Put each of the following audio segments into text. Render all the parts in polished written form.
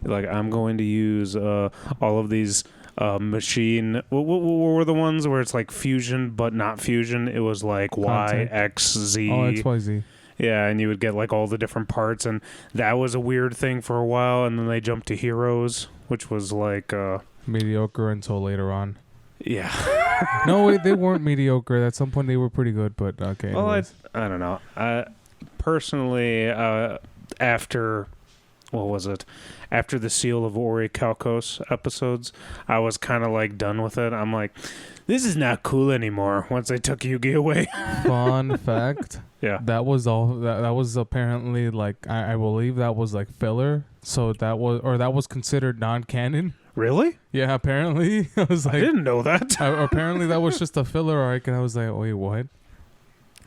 Like, I'm going to use all of these machine. What were the ones where it's like fusion but not fusion? It was like Y, X, Z. Oh, X, Y, Z. Yeah, and you would get like all the different parts, and that was a weird thing for a while. And then they jumped to Heroes, which was like mediocre until later on. Yeah. No, wait, they weren't mediocre. At some point, they were pretty good, but okay. Well, I don't know. Personally, after what was it? After the Seal of Orichalcos episodes, I was kind of like done with it. I'm like, this is not cool anymore. Once they took Yugi away. Fun fact. Yeah. That was all. That was apparently like I believe that was like filler. So that was considered non-canon. Really? Yeah, apparently. I was like, I didn't know that. Apparently that was just a filler arc, and I was like, wait, what?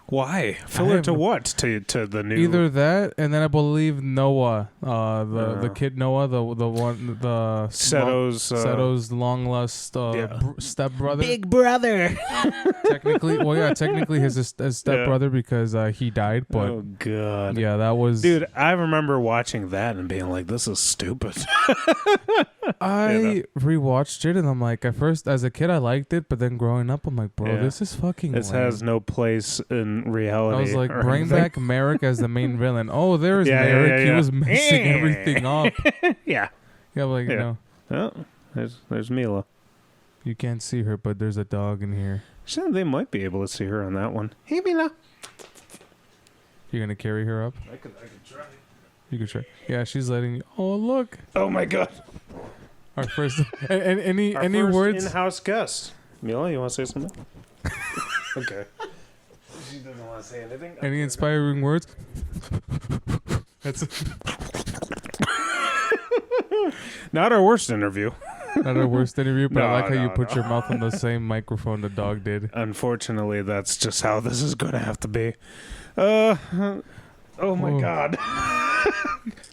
Why? Filler to what? To the new... Either that, and then I believe Noah, the kid Noah, the Seto's long lost stepbrother. Big brother. technically his stepbrother because he died. But oh god. Yeah, that was. Dude, I remember watching that and being like, "This is stupid." I rewatched it and I'm like, at first as a kid I liked it, but then growing up I'm like, bro, this is fucking. This lame. has no place in reality. I was like, bring back Merrick as the main villain. Oh, there's Merrick. He was messing everything up. Yeah. Yeah, like you know. Oh, there's Mila. You can't see her, but there's a dog in here. So they might be able to see her on that one. Hey, Mila. You're gonna carry her up? I could try. You could try. Yeah, she's letting you. Oh, look. Oh my god. Our first. Any first words? In-house guest. Mila, you want to say something? Okay. She doesn't want to say anything. Any inspiring words? That's not our worst interview. Not our worst interview, but I like how you put no. your mouth on the same microphone the dog did. Unfortunately, that's just how this is going to have to be. Oh my god.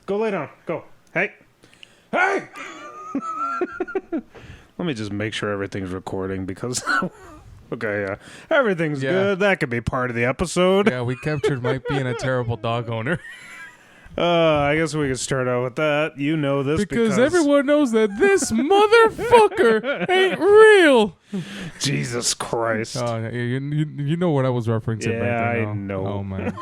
Go lay down. Go. Hey. Hey! Let me just make sure everything's recording because... Okay, yeah. Everything's good. That could be part of the episode. Yeah, we captured Mike being a terrible dog owner. I guess we could start out with that. You know this because everyone knows that this motherfucker ain't real. Jesus Christ. You know what I was referencing. Yeah, right there, I know. Oh, man.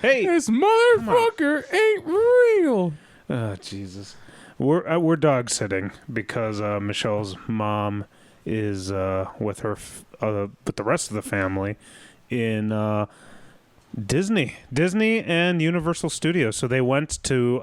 Hey. This motherfucker ain't real. Oh, Jesus. We're dog sitting because Michelle's mom is with her with the rest of the family in Disney and Universal Studios. So they went to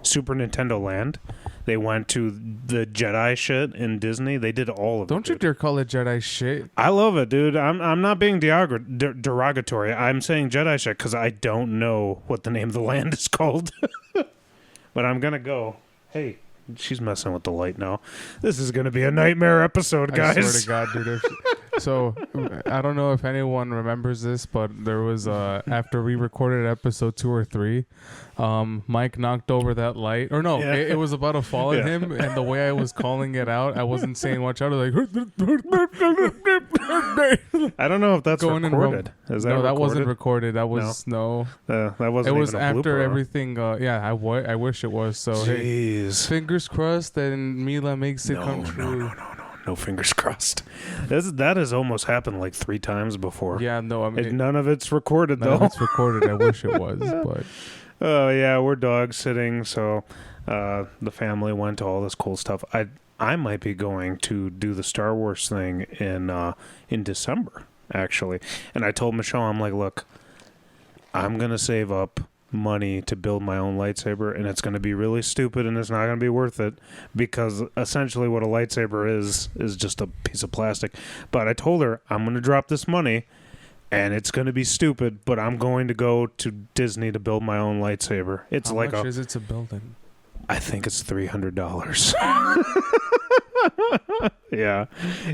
Super Nintendo Land. They went to the Jedi shit in Disney. They did all of it. Don't you dare call it Jedi shit. I love it, dude. I'm not being derogatory. I'm saying Jedi shit because I don't know what the name of the land is called. But I'm gonna go. Hey. She's messing with the light now. This is going to be a nightmare episode, guys. I swear to God, dude. So, I don't know if anyone remembers this, but there was, after we recorded episode 2 or 3, Mike knocked over that light. Or no, it was about to fall at him, and the way I was calling it out, I wasn't saying watch out. I was like... I don't know if that's recorded. Is that that wasn't recorded. That was... No. That wasn't. It was even a after blooper. Everything... I wish it was. So, jeez. Hey, fingers crossed and Mila makes it come true. No, fingers crossed. That has almost happened like 3 times before. Yeah, no, I mean... none of it's recorded, though. None of it's recorded. I wish it was, but... Oh, yeah, we're dog sitting, so the family went to all this cool stuff. I might be going to do the Star Wars thing in December, actually. And I told Michelle, I'm like, look, I'm going to save up money to build my own lightsaber, and it's going to be really stupid, and it's not going to be worth it, because essentially what a lightsaber is just a piece of plastic. But I told her, I'm going to drop this money, and it's going to be stupid, but I'm going to go to Disney to build my own lightsaber. It's How like much is it to build it? I think it's $300. Yeah,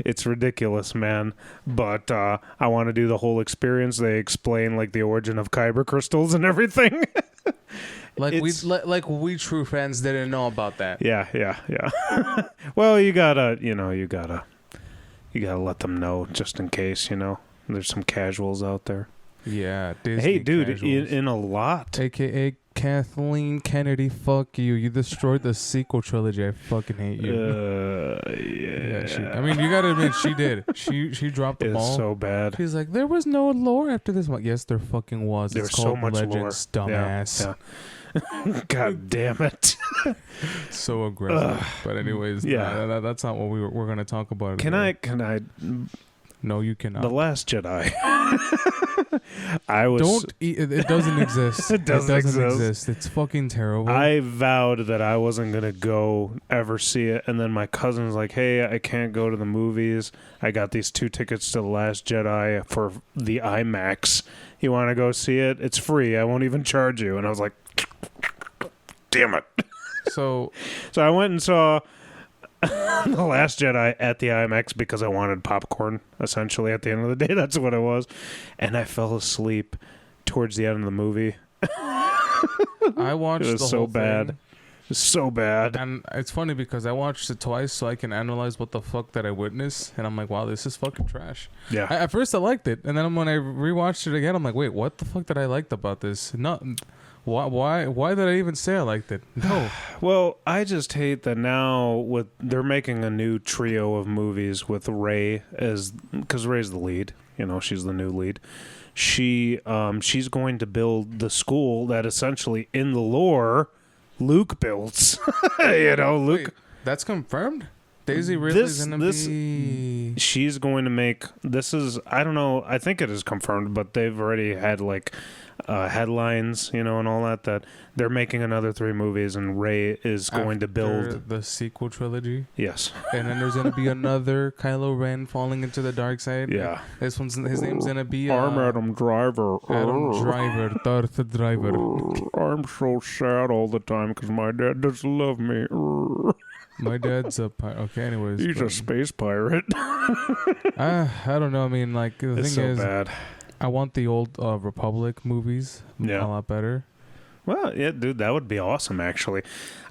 it's ridiculous, man. But I want to do the whole experience. They explain like the origin of kyber crystals and everything. Like we true fans didn't know about that. Yeah. Well, you gotta let them know just in case, there's some casuals out there. Yeah, Disney hey, dude, casuals. in a lot. AKA Kathleen Kennedy, fuck you. You destroyed the sequel trilogy. I fucking hate you. Yeah. I mean, you gotta admit, she did. She dropped the ball. It's so bad. She's like, there was no lore after this one. Yes, there fucking was. There's it's called so much Legends, lore. dumbass. Yeah. God damn it. So aggressive. But anyways, yeah. That's not what we're gonna talk about. Can I? No, you cannot. The Last Jedi. I was. Don't. It doesn't exist. It doesn't exist. It's fucking terrible. I vowed that I wasn't gonna go ever see it, and then my cousin's like, "Hey, I can't go to the movies. I got these 2 tickets to The Last Jedi for the IMAX. You want to go see it? It's free. I won't even charge you." And I was like, "Damn it!" So I went and saw The Last Jedi at the IMAX because I wanted popcorn, essentially, at the end of the day. That's what it was. And I fell asleep towards the end of the movie. I watched it was the so whole bad. thing. It was so bad. And it's funny because I watched it twice so I can analyze what the fuck that I witnessed. And I'm like, wow, this is fucking trash. Yeah. At first I liked it. And then when I rewatched it again, I'm like, wait, what the fuck did I like about this? Nothing. Why did I even say I liked it? No. Well, I just hate that now they're making a new trio of movies with Rey because Rey's the lead. You know, she's the new lead. She's going to build the school that essentially in the lore Luke builds. You know, Luke. Wait, that's confirmed? Daisy Ridley's gonna be. She's going to make. This is. I don't know. I think it is confirmed, but they've already had like headlines, you know, and all that they're making another 3 movies, and Rey is going to build the sequel trilogy. Yes. And then there's gonna be another Kylo Ren falling into the dark side. Yeah. His name's gonna be I'm Adam Driver. Adam Driver, Darth Driver. I'm so sad all the time because my dad doesn't love me. My dad's a pirate. Okay, anyways. He's a space pirate. I don't know. I mean, like, the It's thing so is, bad. I want the old Republic movies a lot better. Well, yeah, dude, that would be awesome, actually.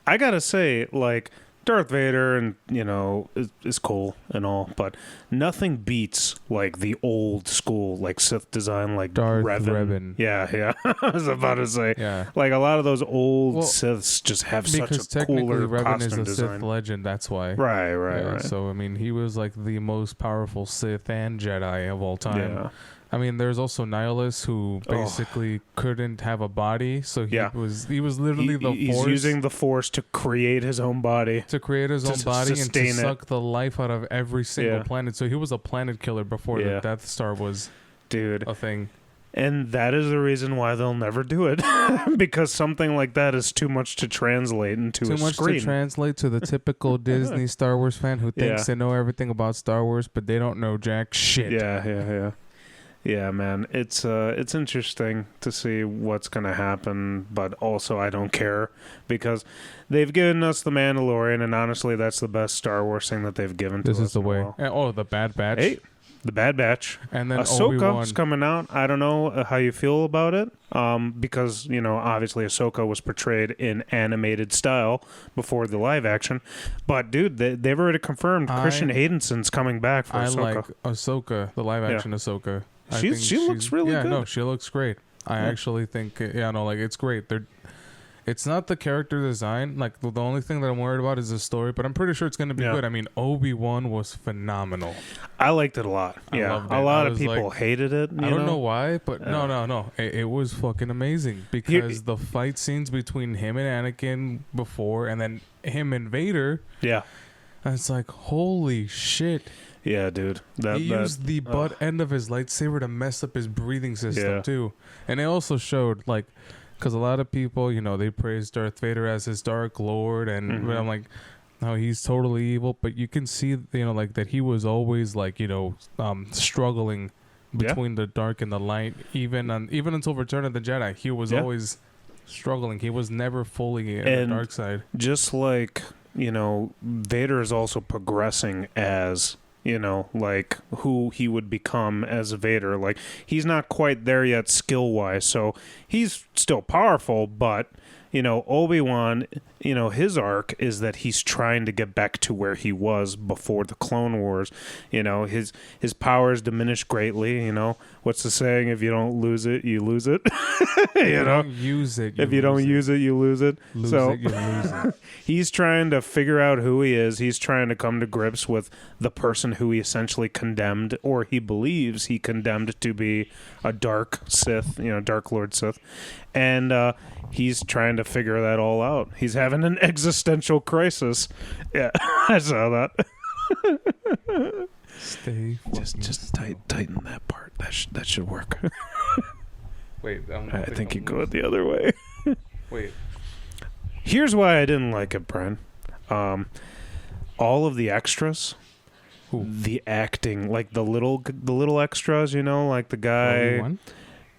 I gotta say, like, Darth Vader and, you know, is cool and all, but nothing beats, like, the old school, like, Sith design, like Darth Revan. Yeah. I was about to say. Yeah. Like, a lot of those old Siths just have such because a cooler technically Revan costume is a design. Sith legend, that's why. Right. So, I mean, he was, like, the most powerful Sith and Jedi of all time. Yeah. I mean, there's also Nihilus who basically couldn't have a body, so he was literally the Force. He's using the Force to create his own body. To create his own body and to suck the life out of every single planet. So he was a planet killer before the Death Star was a thing. And that is the reason why they'll never do it. Because something like that is too much to translate into a screen. Too much to translate to the typical Disney Star Wars fan who thinks they know everything about Star Wars, but they don't know jack shit. Yeah. Yeah, man, it's interesting to see what's going to happen, but also I don't care because they've given us The Mandalorian, and honestly, that's the best Star Wars thing that they've given to us. This is the way. The Bad Batch. Hey, the Bad Batch. And then Ahsoka's coming out. I don't know how you feel about it, because, you know, obviously Ahsoka was portrayed in animated style before the live action, but dude, they've already confirmed Christian Haydensen's coming back for Ahsoka. I like Ahsoka, the live action Ahsoka. She looks really good. Yeah, no, she looks great. I actually think, it's great. It's not the character design. Like, the only thing that I'm worried about is the story, but I'm pretty sure it's going to be good. I mean, Obi-Wan was phenomenal. I liked it a lot. Yeah, a lot of people hated it. I don't know why, but no. It was fucking amazing because the fight scenes between him and Anakin before, and then him and Vader. Yeah. It's like, holy shit. Yeah, dude. He used the butt end of his lightsaber to mess up his breathing system, too. And it also showed, like, because a lot of people, you know, they praise Darth Vader as his Dark Lord, and I'm like, no, he's totally evil. But you can see, you know, like, that he was always, like, you know, struggling between the dark and the light. Even until Return of the Jedi, he was always struggling. He was never fully in the dark side. Just like, you know, Vader is also progressing as... you know, like who he would become as Vader. Like, he's not quite there yet skill-wise, so he's still powerful, but, Obi-Wan, his arc is that he's trying to get back to where he was before the Clone Wars. His powers diminish greatly. What's the saying? If you don't lose it, you lose it. If you don't use it, if you don't use it, you lose it. You lose it. He's trying to figure out who he is. He's trying to come to grips with the person who he essentially condemned, or he believes he condemned to be a dark Sith, Dark Lord Sith. And he's trying to figure that all out. He's having an existential crisis. Yeah, I saw that. Stay. Just tighten that part. That should work. Wait, I think you go the other way. Wait. Here's why I didn't like it, Brian. All of the extras, the acting, like the little extras, like the guy Obi-Wan?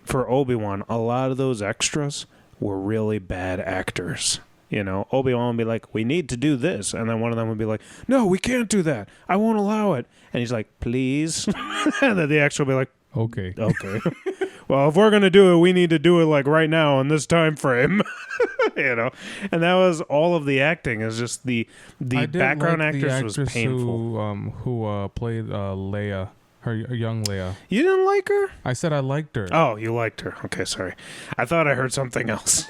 For Obi-Wan, a lot of those extras were really bad actors. Obi-Wan would be like, we need to do this. And then one of them would be like, no, we can't do that. I won't allow it. And he's like, please. And then the extra will be like, okay. Well, if we're going to do it, we need to do it like right now in this time frame. And that was all of the acting. Is just the background actress was painful. Who played Leia. Her young Leia. You didn't like her? I said I liked her. Oh, you liked her. Okay, sorry. I thought I heard something else.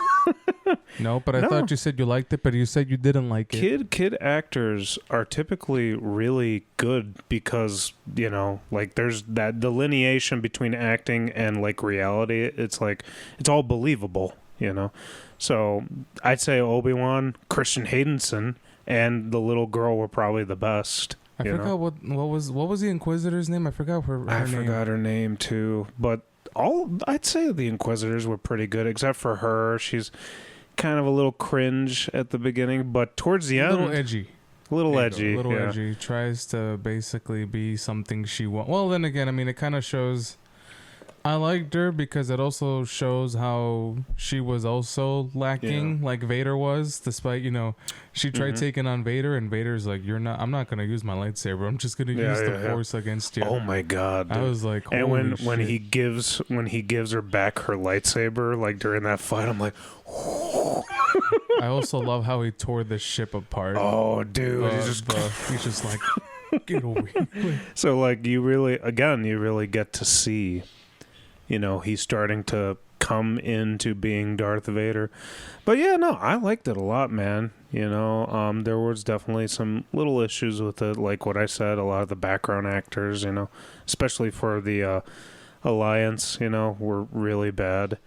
No, but I thought you said you liked it, but you said you didn't like it. Kid actors are typically really good because, there's that delineation between acting and like reality. It's like it's all believable, So I'd say Obi-Wan, Christian Haydenson, and the little girl were probably the best. I forgot what was the Inquisitor's name? I forgot her name. Forgot her name too, but I'd say the Inquisitors were pretty good, except for her. She's kind of a little cringe at the beginning, but towards the end, a little edgy. Edgy. Tries to basically be something she wants. Well, then again, it kind of shows. I liked her because it also shows how she was also lacking, like Vader was, despite, she tried taking on Vader, and Vader's like, I'm not going to use my lightsaber. I'm just going to use the Force against you. Oh my God. Dude. I was like, holy and when shit. he gives her back her lightsaber, like during that fight, I'm like, I also love how he tore the ship apart. Oh, dude. He's just like, get away. So like you really get to see, he's starting to come into being Darth Vader. But yeah, no, I liked it a lot, man. There was definitely some little issues with it, like what I said, a lot of the background actors, especially for the Alliance, were really bad.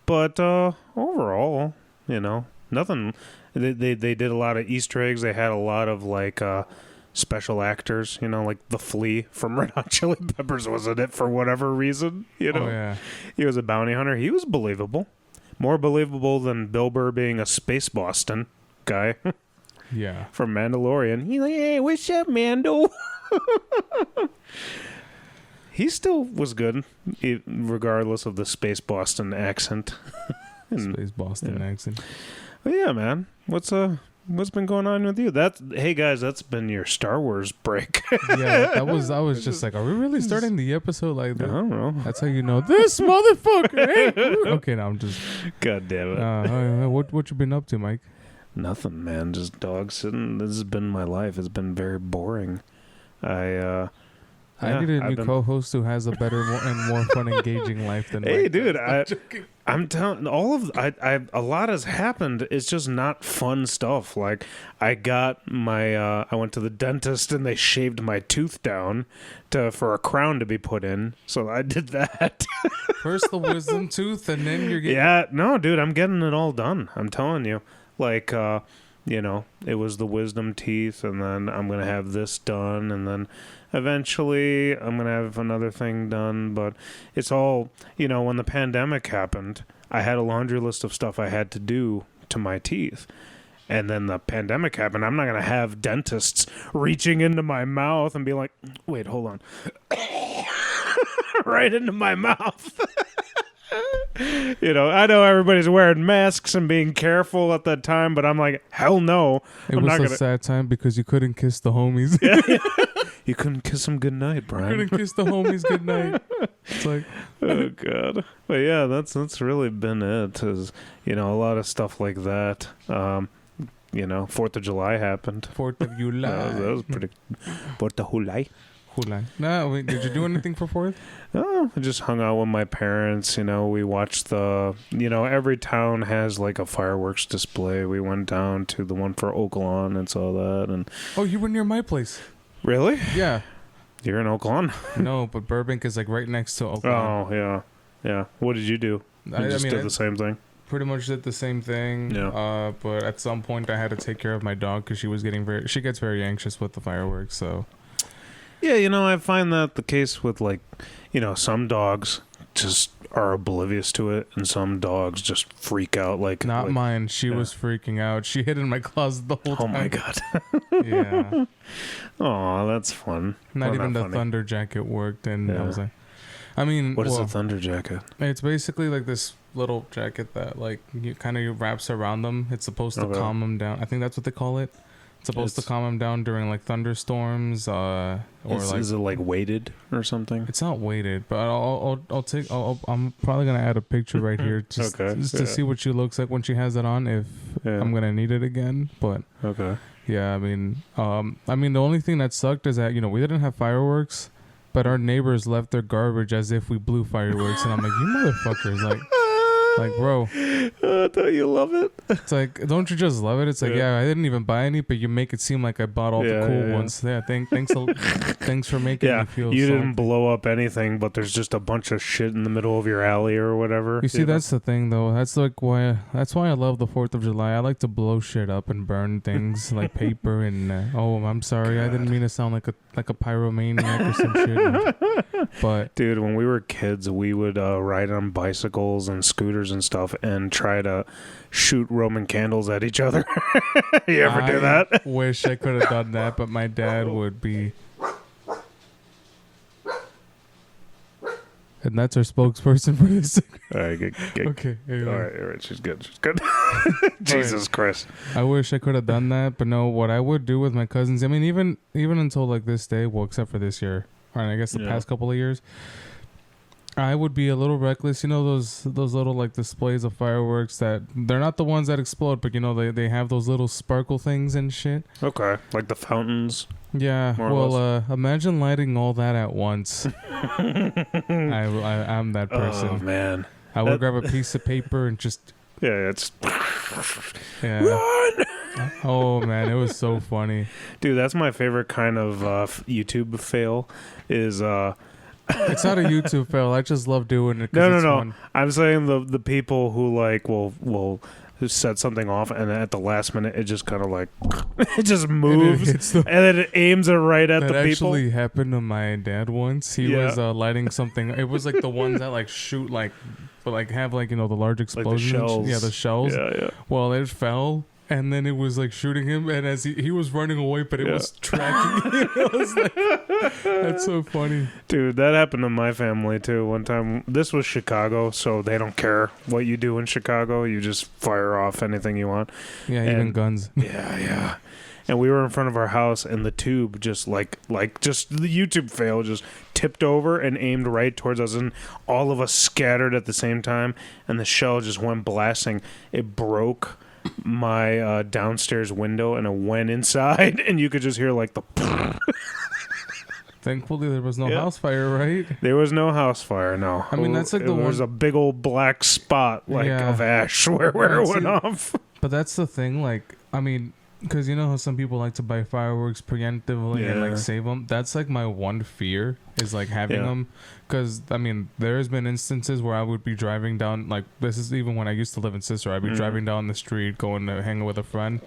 But overall, nothing. They did a lot of Easter eggs. They had a lot of like special actors, like the Flea from Red Hot Chili Peppers was in it for whatever reason. Oh, yeah. He was a bounty hunter. He was believable. More believable than Bill Burr being a space Boston guy. Yeah. From Mandalorian. He's like, hey, what's up, Mando? He still was good, regardless of the space Boston accent. Space Boston accent. But yeah, man. What's been going on with you? Hey guys, that's been your Star Wars break. Yeah, I was just like, are we really starting the episode like that? I don't know. That's how you know this motherfucker. Hey. Okay, now I'm just. God damn it. What you been up to, Mike? Nothing, man. Just dog sitting. This has been my life. It's been very boring. I need a new co-host who has a better and more fun, engaging life than Hey, Mike. dude, I'm telling a lot has happened. It's just not fun stuff. Like I got my I went to the dentist and they shaved my tooth down for a crown to be put in. So I did that. First the wisdom tooth, and then you're getting. Yeah, no, dude, I'm getting it all done. I'm telling you, like it was the wisdom teeth, and then I'm gonna have this done, and then eventually I'm going to have another thing done. But it's all, when the pandemic happened, I had a laundry list of stuff I had to do to my teeth. And then the pandemic happened. I'm not going to have dentists reaching into my mouth and be like, wait, hold on. Right into my mouth. I know everybody's wearing masks and being careful at that time, but I'm like, hell no. It was a sad time because you couldn't kiss the homies. Yeah. You couldn't kiss him goodnight, Brian. Couldn't kiss the homies goodnight. It's like, oh god. But yeah, that's really been it. Is a lot of stuff like that. 4th of July happened. 4th of July. That was pretty. 4th of July. No, wait, did you do anything for 4th? Oh, I just hung out with my parents. We watched every town has like a fireworks display. We went down to the one for Oaklawn and saw that. And oh, you were near my place. Really? Yeah. You're in Oaklawn? No, but Burbank is like right next to Oaklawn. Oh, yeah. What did you do? You did the same thing? Pretty much did the same thing. Yeah. But at some point I had to take care of my dog because she gets very anxious with the fireworks, so... Yeah, I find that the case with some dogs just are oblivious to it, and some dogs just freak out. Not mine. She was freaking out. She hid in my closet the whole time. Oh my god. Yeah. Oh, that's fun. Not even the thunder jacket worked, and I was like, what is a thunder jacket? It's basically like this little jacket that you kind of wraps around them. It's supposed to calm them down. I think that's what they call it. It's supposed to calm them down during thunderstorms, is it weighted or something? It's not weighted, but I'm probably gonna add a picture right here just to see what she looks like when she has it on. If I'm gonna need it again, but yeah, I mean, the only thing that sucked is that we didn't have fireworks, but our neighbors left their garbage as if we blew fireworks, and I'm like, you motherfuckers, bro. Don't you love it? It's like, don't you just love it? It's like, I didn't even buy any, but you make it seem like I bought all the cool ones. Yeah, thanks for making me feel you didn't blow up anything, but there's just a bunch of shit in the middle of your alley or whatever. You see, that's the thing, though. That's why I love the 4th of July. I like to blow shit up and burn things like paper and, I'm sorry. I didn't mean to sound like a pyromaniac or some shit. But dude, when we were kids, we would ride on bicycles and scooters and stuff and try to shoot Roman candles at each other. You ever do that? I wish I could have done that, but my dad would be... And that's our spokesperson for this. All right, good. Okay. Anyway. All right, she's good. Jesus Christ. I wish I could have done that, but no, what I would do with my cousins, I mean, even until this day, well, except for this year, or I guess the past couple of years, I would be a little reckless. Those little displays of fireworks that they're not the ones that explode, but they have those little sparkle things and shit. Okay, like the fountains. Yeah. Well, imagine lighting all that at once. I'm that person. Oh man. I would grab a piece of paper and just. Yeah, it's. Yeah. Run! Oh man, it was so funny. Dude, that's my favorite kind of YouTube fail. Is It's not a YouTube fail. I just love doing it. No. Fun. I'm saying the people who will set something off, and at the last minute it just kind of it just moves, and then it aims it right at the people. That actually happened to my dad once. He was lighting something. It was the ones that shoot but have the large explosions. The shells. Yeah, the shells. Yeah. Well, it fell. And then it was shooting him, and as he was running away, but it was tracking him. I was that's so funny. Dude, that happened to my family too. One time, this was Chicago, so they don't care what you do in Chicago. You just fire off anything you want. Yeah, even guns. Yeah. And we were in front of our house, and the tube just just the YouTube fail just tipped over and aimed right towards us, and all of us scattered at the same time, and the shell just went blasting. It broke my downstairs window, and it went inside, and you could just hear the Thankfully there was no house fire, right? There was no house fire. No, I mean that's the one. There was a big old black spot of ash where it went off. But that's the thing, I mean, because you know how some people like to buy fireworks preemptively and save them. That's my one fear is having them, because I mean there's been instances where I would be driving down, this is even when I used to live in Cicero. I'd be driving down the street going to hang out with a friend,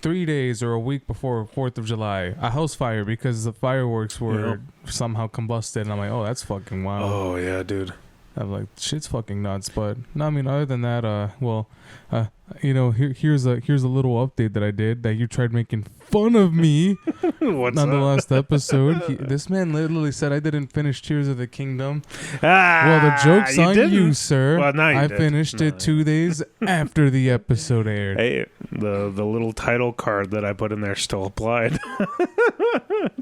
3 days or a week before 4th of July, a house fire because the fireworks were somehow combusted, and I'm like, oh, that's fucking wild. Oh yeah, dude. I'm like, shit's fucking nuts. But no, I mean, other than that, here's a little update that I did that you tried making fun of me What's on the up? last episode. This man literally said I didn't finish Tears of the Kingdom. Ah, Well, the joke's on didn't. you, sir. Well, now you I did. finished it 2 days after the episode aired. Hey, the little title card that I put in there still applied.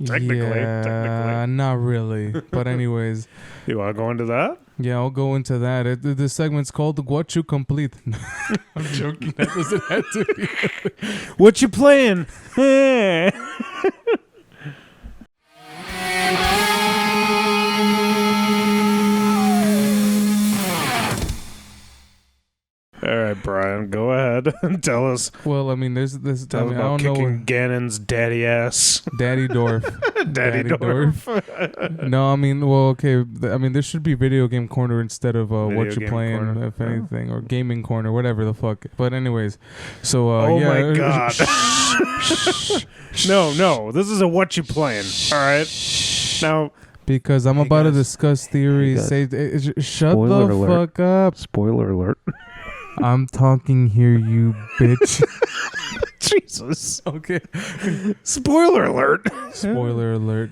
Technically. Not really. But anyways, You want to go into that? yeah, I'll go into that. This segment's called What You Complete. I'm joking. That doesn't have to be. What you playing? All right, Brian, go ahead and tell us. Well, I mean, there's this. I Tell us mean, I about don't know. kicking Ganon's daddy ass. Daddy Dorf. Daddy Dorf. No, I mean, well, okay. I mean, there should be video game corner instead of Video what you game playing, corner. if anything, or gaming corner, whatever the fuck. But anyways, so Oh yeah. my god. No, this is a what you playing. All right. Now, Because I'm Hey, about to guys. discuss theories. Hey, Shut Spoiler the alert. fuck up. spoiler alert. I'm talking here, you bitch. Jesus. Okay. Spoiler alert. Spoiler alert.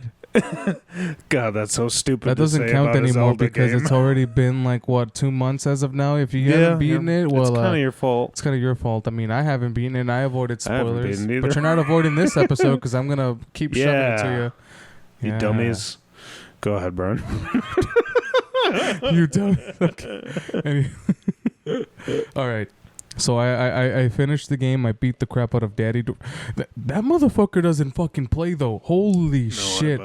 God, that's so stupid. That to doesn't say count about a anymore Zelda because game. it's already been like, what, 2 months as of now? If you haven't beaten it, well, it's kind of your fault. it's kind of your fault. I mean, I haven't beaten it and I avoided I haven't spoilers. beaten either. But you're not avoiding this episode because I'm going to keep shoving it to Yeah. you. You dummies. Go ahead, Brian. You dummies. Okay. All right. So I finished the game. I beat the crap out of Daddy. That motherfucker doesn't fucking play though. Holy shit.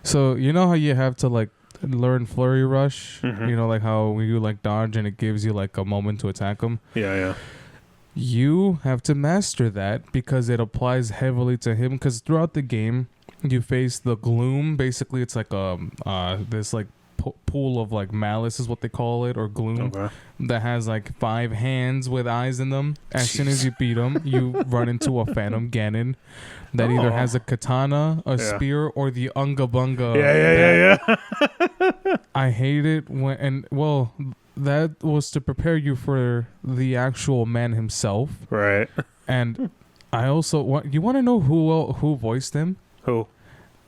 So you know how you have to like learn Flurry Rush? Mhm. You know, like how you like dodge and it gives you like a moment to attack him? Yeah. You have to master that because it applies heavily to him. Because throughout the game, you face the gloom. Basically, it's like this like pool of like malice is what they call it, or gloom, Okay. that has like 5 hands with eyes in them. As soon as you beat them, you run into a Phantom Ganon that either has a katana, a spear, or the Unga Bunga. Yeah. I hate it when, and well, that was to prepare you for the actual man himself. Right. And I also you want to know who voiced him? Who?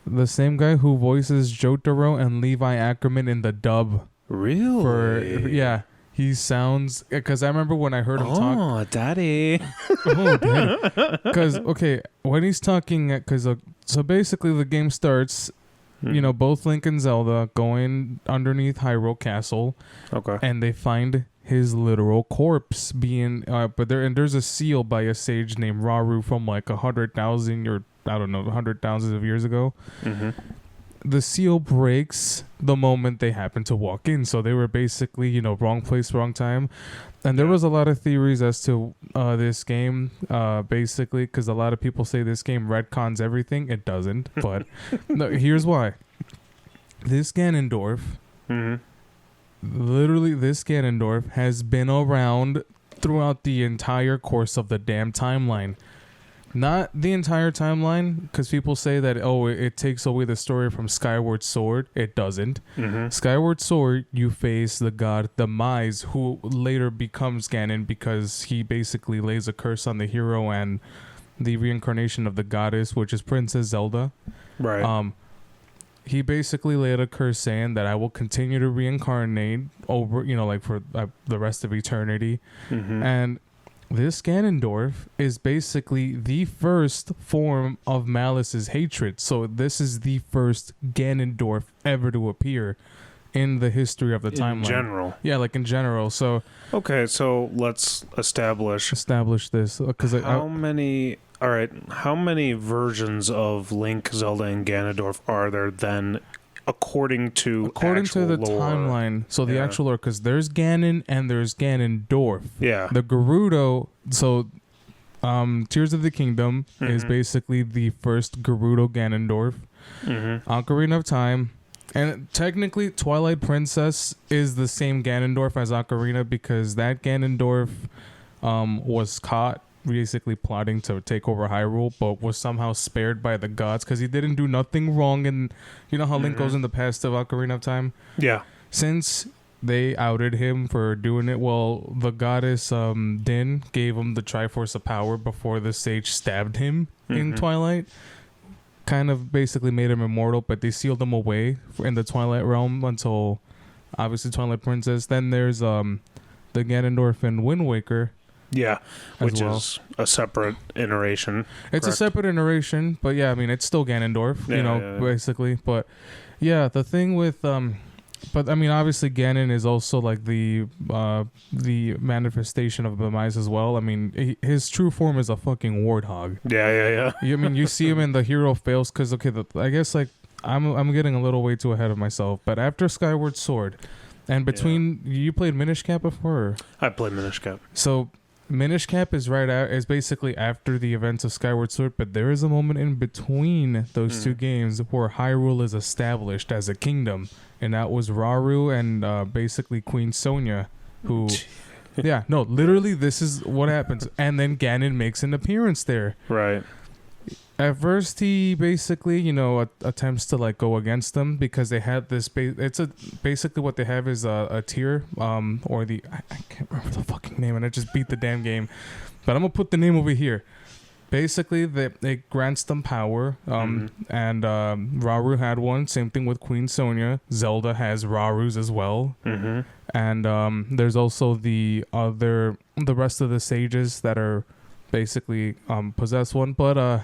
The same guy who voices Jotaro and Levi Ackerman in the dub. Really? Yeah, he sounds, because I remember when I heard him talk. Oh, daddy. Oh, daddy. Because okay, when he's talking, because so basically the game starts. You know, both Link and Zelda going underneath Hyrule Castle. Okay. And they find his literal corpse being, there's a seal by a sage named Raru from like 100,000 or I don't know, 100,000 of years ago. Mm-hmm. The seal breaks the moment they happen to walk in, so they were basically, you know, wrong place, wrong time. And there was a lot of theories as to this game, basically, because a lot of people say this game retcons everything. It doesn't, but no, here's why. This Ganondorf, literally this Ganondorf has been around throughout the entire course of the damn timeline. Not the entire timeline, because people say that, it takes away the story from Skyward Sword. It doesn't. Mm-hmm. Skyward Sword, you face the god Demise, who later becomes Ganon because he basically lays a curse on the hero and the reincarnation of the goddess, which is Princess Zelda. Right. He basically laid a curse saying that I will continue to reincarnate over, you know, like for the rest of eternity. Mm-hmm. And this Ganondorf is basically the first form of Malice's hatred. So this is the first Ganondorf ever to appear in the history of the timeline. In general. Yeah, like in general. So Okay, so let's establish this because how many versions of Link, Zelda, and Ganondorf are there then, according to the lore? timeline. So the actual lore, because there's Ganon and there's Ganondorf. Yeah. The Gerudo. So, Tears of the Kingdom is basically the first Gerudo Ganondorf. Mm-hmm. Ocarina of Time. And technically, Twilight Princess is the same Ganondorf as Ocarina because that Ganondorf was caught basically plotting to take over Hyrule, but was somehow spared by the gods because he didn't do nothing wrong. And you know how Link goes in the past of Ocarina of Time? Yeah. Since they outed him for doing it. Well, the goddess Din gave him the Triforce of Power before the sage stabbed him in Twilight. Kind of basically made him immortal, but they sealed him away in the Twilight realm until obviously Twilight Princess. Then there's the Ganondorf and Wind Waker. Yeah, which is a separate iteration. It's a separate iteration, but yeah, I mean, it's still Ganondorf, basically. But yeah, the thing with but I mean, obviously Ganon is also like the manifestation of Demise as well. I mean, his true form is a fucking warthog. Yeah. I mean, you see him in the Hero Fails because I guess like I'm getting a little way too ahead of myself. But after Skyward Sword, and between you played Minish Cap before? Or? I played Minish Cap. So Minish Cap is is basically after the events of Skyward Sword, but there is a moment in between those two games where Hyrule is established as a kingdom, and that was Rauru and basically Queen Sonia, who, literally this is what happens, and then Ganon makes an appearance there. Right. At first, he basically, attempts to like go against them because they have this. Basically what they have is a tier, or the I can't remember the fucking name, and I just beat the damn game. But I'm gonna put the name over here. Basically, it grants them power, and Rauru had one. Same thing with Queen Sonia. Zelda has Raru's as well, and there's also the rest of the sages that are basically possess one, but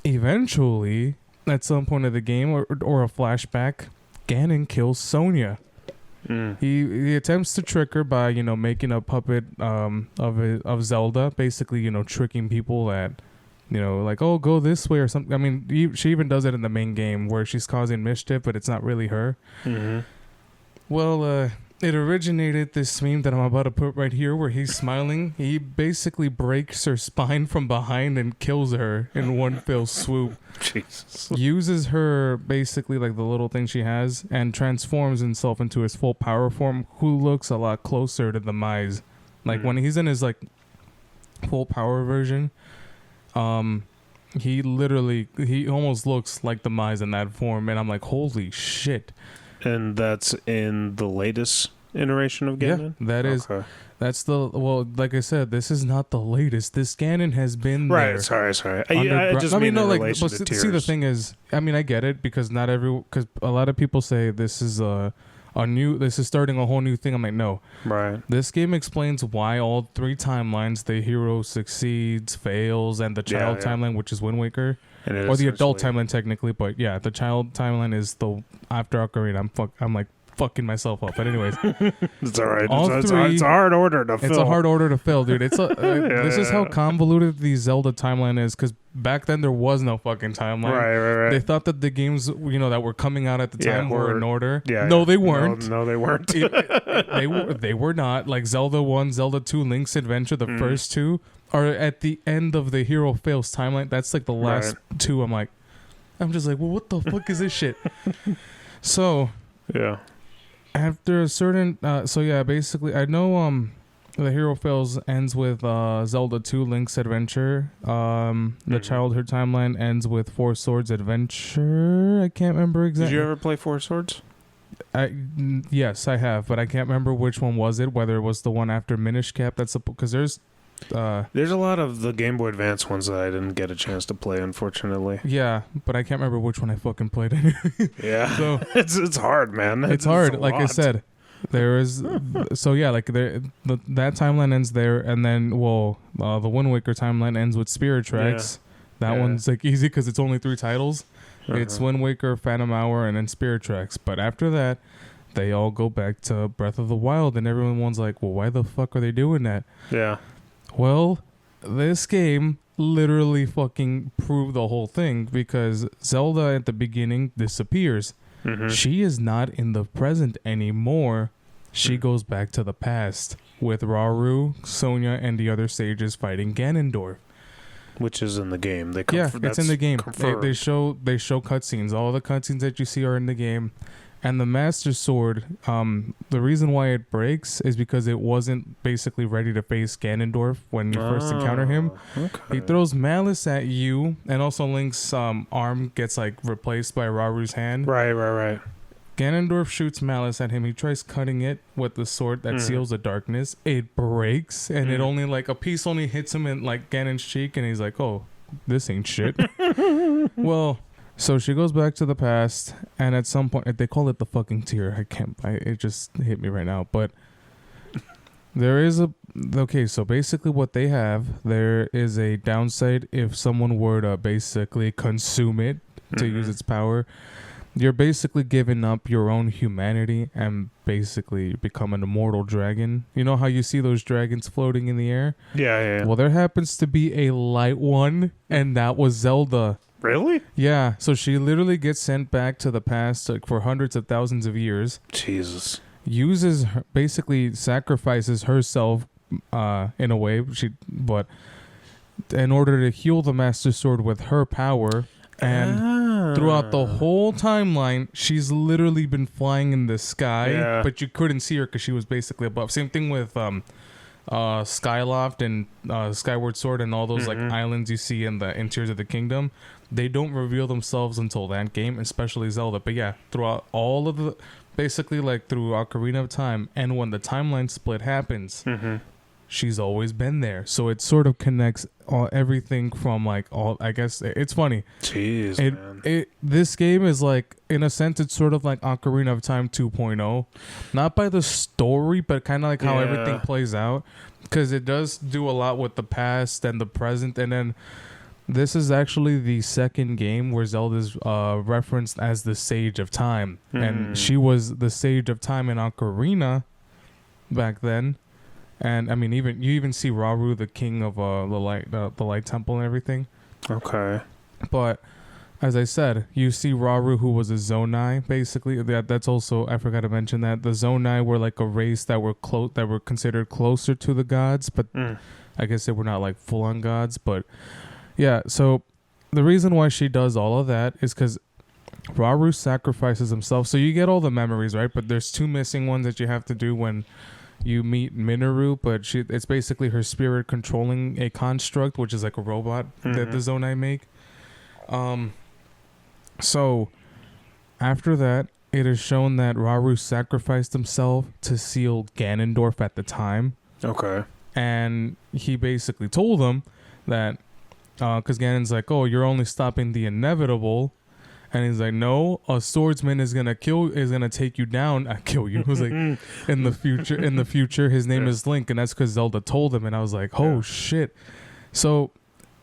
eventually at some point of the game or a flashback, Ganon kills Sonia. He attempts to trick her by making a puppet of Zelda, basically tricking people that like, oh, go this way or something. I mean, she even does it in the main game where she's causing mischief, but it's not really her. Well, it originated this meme that I'm about to put right here where he's smiling. He basically breaks her spine from behind and kills her in one fell swoop. Jesus. Uses her, basically, like the little thing she has, and transforms himself into his full power form, who looks a lot closer to the Demise. Like, when he's in his, like, full power version, he almost looks like the Demise in that form, and I'm like, holy shit. And that's in the latest iteration of Ganon? Yeah, that is. Okay. That's like I said, this is not the latest. This Ganon has been there. Right, sorry. I just mean in relation to tiers. See, the thing is, I mean, I get it, because because a lot of people say this is this is starting a whole new thing. I'm like, no. Right. This game explains why all three timelines, the hero succeeds, fails, and the child timeline, which is Wind Waker. Or the adult timeline technically, but yeah, the child timeline is the after Ocarina. I'm like fucking myself up, but anyways, it's all right. It's a hard order to fill. It's a hard order to fill, dude. It's this is how convoluted the Zelda timeline is, because back then there was no fucking timeline. Right. They thought that the games that were coming out at the time were in order. Yeah. No, they weren't. No, they weren't. They were not. Like Zelda 1, Zelda 2, Link's Adventure, the first two are at the end of the Hero Fails timeline. That's like the last two. I'm just like, well, what the fuck is this shit? So yeah, after a certain basically I know the Hero Fails ends with Zelda 2, Link's Adventure. The childhood timeline ends with Four Swords Adventure. I can't remember exactly. Did you ever play Four Swords? Yes, I have, but I can't remember which one was it. Whether it was the one after Minish Cap. Because there's a lot of the Game Boy Advance ones that I didn't get a chance to play, unfortunately. Yeah, but I can't remember which one I fucking played. Yeah, so it's hard, man. It's hard. Like I said, there is that timeline ends there, and then the Wind Waker timeline ends with Spirit Tracks. Yeah. That one's like easy because it's only 3 titles. It's Wind Waker, Phantom Hour, and then Spirit Tracks. But after that, they all go back to Breath of the Wild, and everyone's like, well, why the fuck are they doing that? Yeah. Well, this game literally fucking proved the whole thing, because Zelda at the beginning disappears. She is not in the present anymore. She goes back to the past with Rauru, Sonia, and the other sages fighting Ganondorf. Which is in the game. It's in the game. They show cutscenes. All the cutscenes that you see are in the game. And the Master Sword, the reason why it breaks is because it wasn't basically ready to face Ganondorf when you first encounter him. Okay. He throws malice at you, and also Link's arm gets like replaced by Raru's hand. Right. Ganondorf shoots Malice at him. He tries cutting it with the sword that seals the darkness. It breaks, and it only like a piece only hits him in like Ganon's cheek, and he's like, "Oh, this ain't shit." Well, so she goes back to the past, and at some point they call it the fucking tear. It just hit me right now, but there is so basically what they have, there is a downside if someone were to basically consume it to use its power. You're basically giving up your own humanity and basically become an immortal dragon. You know how you see those dragons floating in the air? Yeah. Well, there happens to be a light one, and that was Zelda. Really? Yeah, so she literally gets sent back to the past for hundreds of thousands of years. Jesus. Basically sacrifices herself in a way, but in order to heal the Master Sword with her power. And throughout the whole timeline, she's literally been flying in the sky, but you couldn't see her because she was basically above. Same thing with Skyloft and Skyward Sword and all those like islands you see in the interiors of the kingdom. They don't reveal themselves until that game, especially Zelda. But yeah, throughout all of the, basically like through Ocarina of Time, and when the timeline split happens, she's always been there. So it sort of connects everything from like all. I guess it's funny. Jeez, man. This game is like, in a sense, it's sort of like Ocarina of Time 2.0, not by the story, but kind of like how everything plays out, because it does do a lot with the past and the present, and then this is actually the second game where Zelda's referenced as the Sage of Time, and she was the Sage of Time in Ocarina back then. And I mean, you even see Rauru, the king of the light temple and everything. Okay. But as I said, you see Rauru, who was a Zonai, basically. That's also, I forgot to mention that the Zonai were like a race that were considered closer to the gods, but I guess they were not like full on gods. But yeah, so the reason why she does all of that is because Rauru sacrifices himself. So you get all the memories, right? But there's two missing ones that you have to do when you meet Minoru, but it's basically her spirit controlling a construct, which is like a robot that the Zonai make. So after that, it is shown that Rauru sacrificed himself to seal Ganondorf at the time. Okay. And he basically told him that, because Ganon's like, "Oh, you're only stopping the inevitable." And he's like, "No, a swordsman is gonna take you down. I kill you." It was like, in the future, his name is Link, and that's because Zelda told him. And I was like, "Oh shit!" So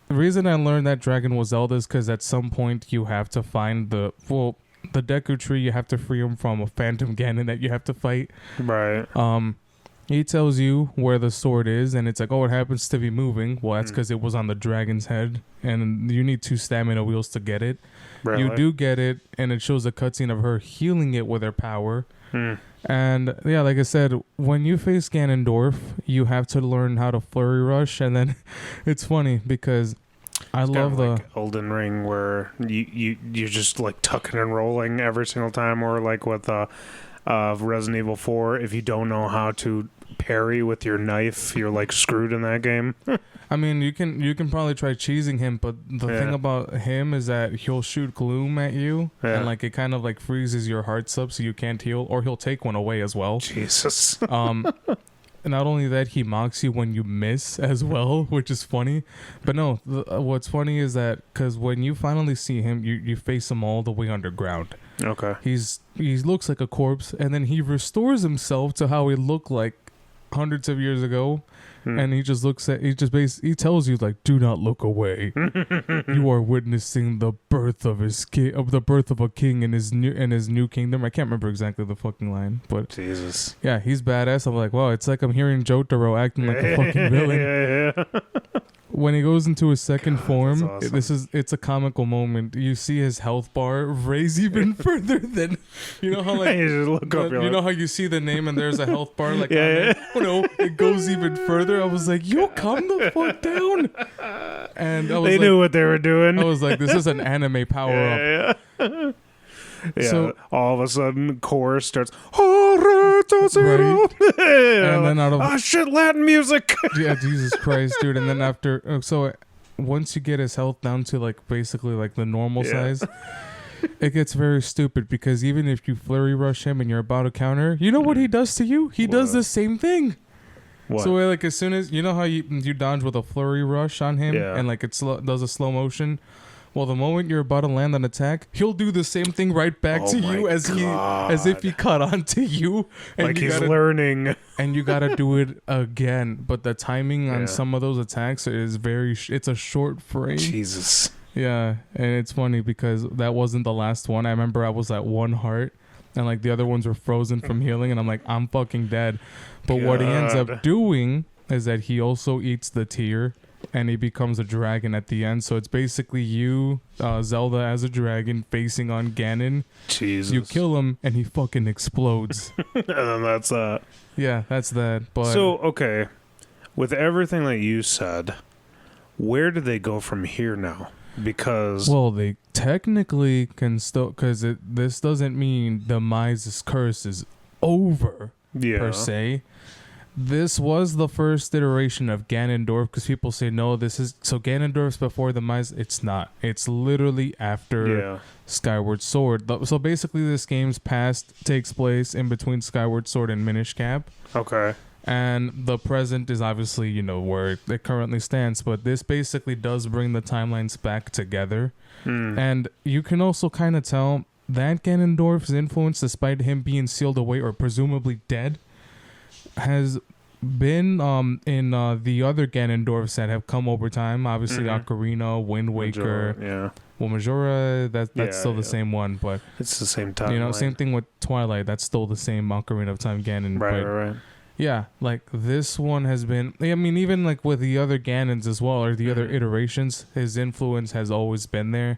the reason I learned that dragon was Zelda is because at some point you have to find the Deku Tree. You have to free him from a Phantom Ganon that you have to fight. Right. He tells you where the sword is, and it's like, "Oh, it happens to be moving." Well, that's because it was on the dragon's head, and you need 2 stamina wheels to get it. Really? You do get it, and it shows a cutscene of her healing it with her power. And yeah, like I said, when you face Ganondorf, you have to learn how to flurry rush, and then it's funny because I love the like Elden Ring where you're just like tucking and rolling every single time, or like with Resident Evil 4, if you don't know how to parry with your knife, you're like screwed in that game. I mean, you can probably try cheesing him, but the thing about him is that he'll shoot gloom at you, and like it kind of like freezes your hearts up so you can't heal, or he'll take one away as well. Jesus. Not only that, he mocks you when you miss as well, which is funny. But no, what's funny is that because when you finally see him, you face him all the way underground. Okay. He looks like a corpse, and then he restores himself to how he looked like hundreds of years ago. And he tells you like, "Do not look away. You are witnessing the birth of a king in his new kingdom." I can't remember exactly the fucking line, but Jesus. Yeah, he's badass. I'm like, wow, it's like I'm hearing Jotaro acting like a fucking villain. Yeah. When he goes into his second form, awesome. it's a comical moment. You see his health bar raise even further than, you know how like you just look up, you know how you see the name and there's a health bar like yeah. Oh no, it goes even further. I was like, yo, calm the fuck down. And they knew what they were doing. I was like, this is an anime power up. Yeah. Yeah, so, all of a sudden, chorus starts. Right. And then out of shit, Latin music. Yeah, Jesus Christ, dude. And then after, so once you get his health down to like basically like the normal size, it gets very stupid because even if you flurry rush him and you're about to counter, you know what he does to you? He does the same thing. What? So like as soon as you know how you dodge with a flurry rush on him and like it does a slow motion. Well, the moment you're about to land an attack, he'll do the same thing right back to you as if he caught on to you. And like he's learning. And you gotta do it again. But the timing on some of those attacks is it's a short frame. Jesus. Yeah, and it's funny because that wasn't the last one. I remember I was at 1 heart, and like the other ones were frozen from healing, and I'm like, I'm fucking dead. But what he ends up doing is that he also eats the tear, and he becomes a dragon at the end. So it's basically you, Zelda as a dragon, facing on Ganon. Jesus. You kill him, and he fucking explodes. And then that's that. Yeah, that's that. But so, okay, with everything that you said, where do they go from here now? Because they technically can still, because this doesn't mean the Mises curse is over per se. This was the first iteration of Ganondorf, because people say no, this is so Ganondorf's before the Mises. It's not. It's literally after Skyward Sword. So basically, this game's past takes place in between Skyward Sword and Minish Cap. Okay. And the present is obviously, where it currently stands. But this basically does bring the timelines back together. And you can also kind of tell that Ganondorf's influence, despite him being sealed away or presumably dead, has been in the other Ganondorfs that have come over time. Obviously, Ocarina, Wind Waker. Majora, Well, Majora, that's still the same one. But it's the same time. Same thing with Twilight. That's still the same Ocarina of Time Ganon. Right. Yeah, like this one has been, I mean, even like with the other Ganons as well, or the other iterations, his influence has always been there.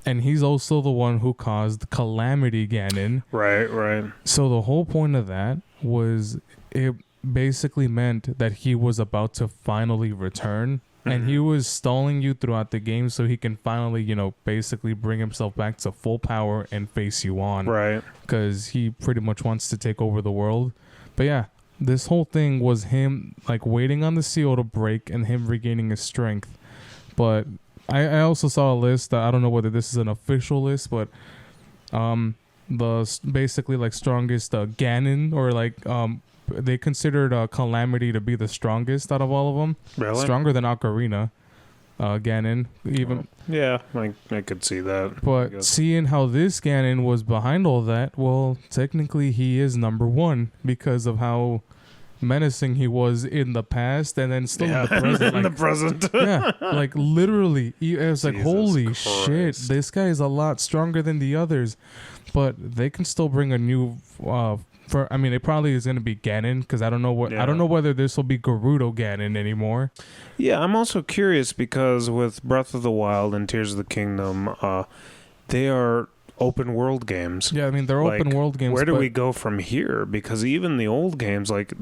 And he's also the one who caused Calamity Ganon. Right. So the whole point of that was it basically meant that he was about to finally return. And he was stalling you throughout the game so he can finally, basically bring himself back to full power and face you on. Right. Because he pretty much wants to take over the world. But yeah. This whole thing was him like waiting on the seal to break and him regaining his strength. But I also saw a list. I don't know whether this is an official list, but the basically like strongest Ganon or like they considered Calamity to be the strongest out of all of them. Really? Stronger than Ocarina. Ganon even I could see that. But seeing how this Ganon was behind all that, well, technically he is number 1 because of how menacing he was in the past and then still in the present. In the present. Yeah, like literally it was like, holy shit, this guy is a lot stronger than the others. But they can still bring a new it probably is going to be Ganon, because I don't know whether this will be Gerudo Ganon anymore. Yeah, I'm also curious because with Breath of the Wild and Tears of the Kingdom, they are open world games. Yeah, I mean they're open world games. Where do we go from here? Because even the old games, like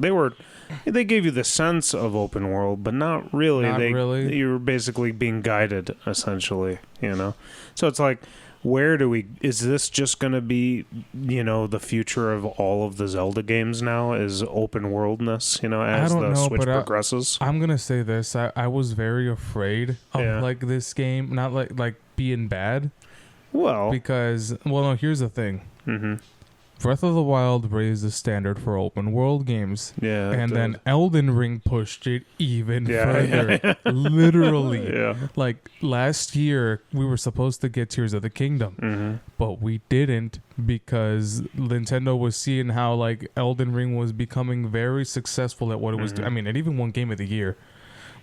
they gave you the sense of open world, but not really. Really. You were basically being guided, essentially. So it's like, is this just going to be, the future of all of the Zelda games now is open worldness, as the Switch progresses? I'm going to say this. I was very afraid of like this game, not like being bad. Well, because, no, here's the thing. Breath of the Wild raised the standard for open world games. Yeah. And then Elden Ring pushed it even further. Literally. Yeah. Like last year, we were supposed to get Tears of the Kingdom, but we didn't because Nintendo was seeing how like Elden Ring was becoming very successful at what it was doing. I mean, it even won Game of the Year.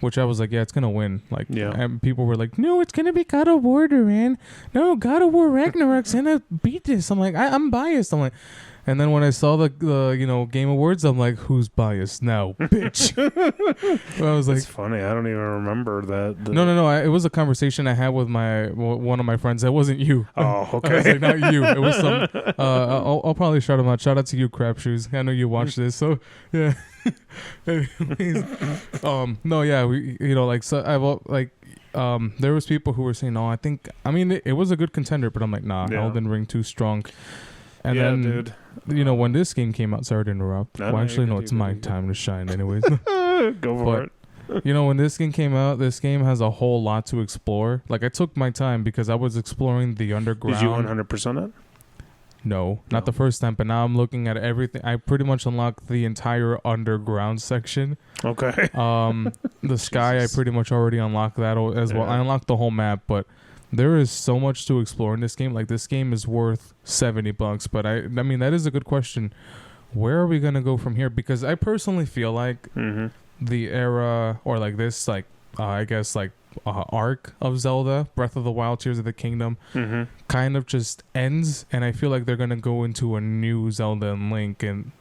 Which I was like, yeah, it's going to win. Like, and people were like, no, it's going to be God of War, Duran. No, God of War Ragnarok's going to beat this. I'm like, I'm biased. I'm like, and then when I saw the Game Awards, I'm like, who's biased now, bitch? I was like, it's funny. I don't even remember that. No. It was a conversation I had with one of my friends. That wasn't you. Oh, okay. I was like, not you. It was some. I'll probably shout him out. Shout out to you, Crap Shoes. I know you watch this, so yeah. Anyways, there was people who were saying, no, it was a good contender, but I'm like, nah, Elden Ring too strong. And then, dude, when this game came out, sorry to interrupt. It's my time to shine anyways. Go for it. You know, when this game came out, this game has a whole lot to explore. Like, I took my time because I was exploring the underground. Did you 100% it? No, not the first time, but now I'm looking at everything. I pretty much unlocked the entire underground section. Okay. The sky, I pretty much already unlocked that as well. I unlocked the whole map, but there is so much to explore in this game. Like, this game is worth $70, but I mean, that is a good question. Where are we going to go from here? Because I personally feel like the era, or like this, like, I guess, like, arc of Zelda, Breath of the Wild, Tears of the Kingdom, kind of just ends, and I feel like they're gonna go into a new Zelda and Link, and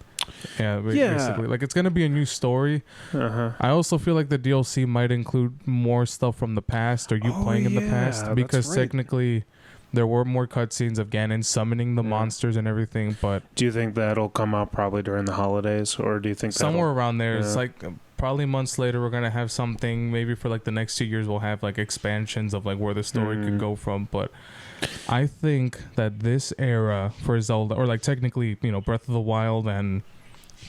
basically, like, it's gonna be a new story. I also feel like the DLC might include more stuff from the past, or you playing in the past, because technically there were more cutscenes of Ganon summoning the monsters and everything. But do you think that'll come out probably during the holidays, or do you think somewhere around there? It's like probably months later we're gonna have something. Maybe for like the next 2 years we'll have like expansions of like where the story could go from. But I think that this era for Zelda, or like technically, you know, Breath of the Wild and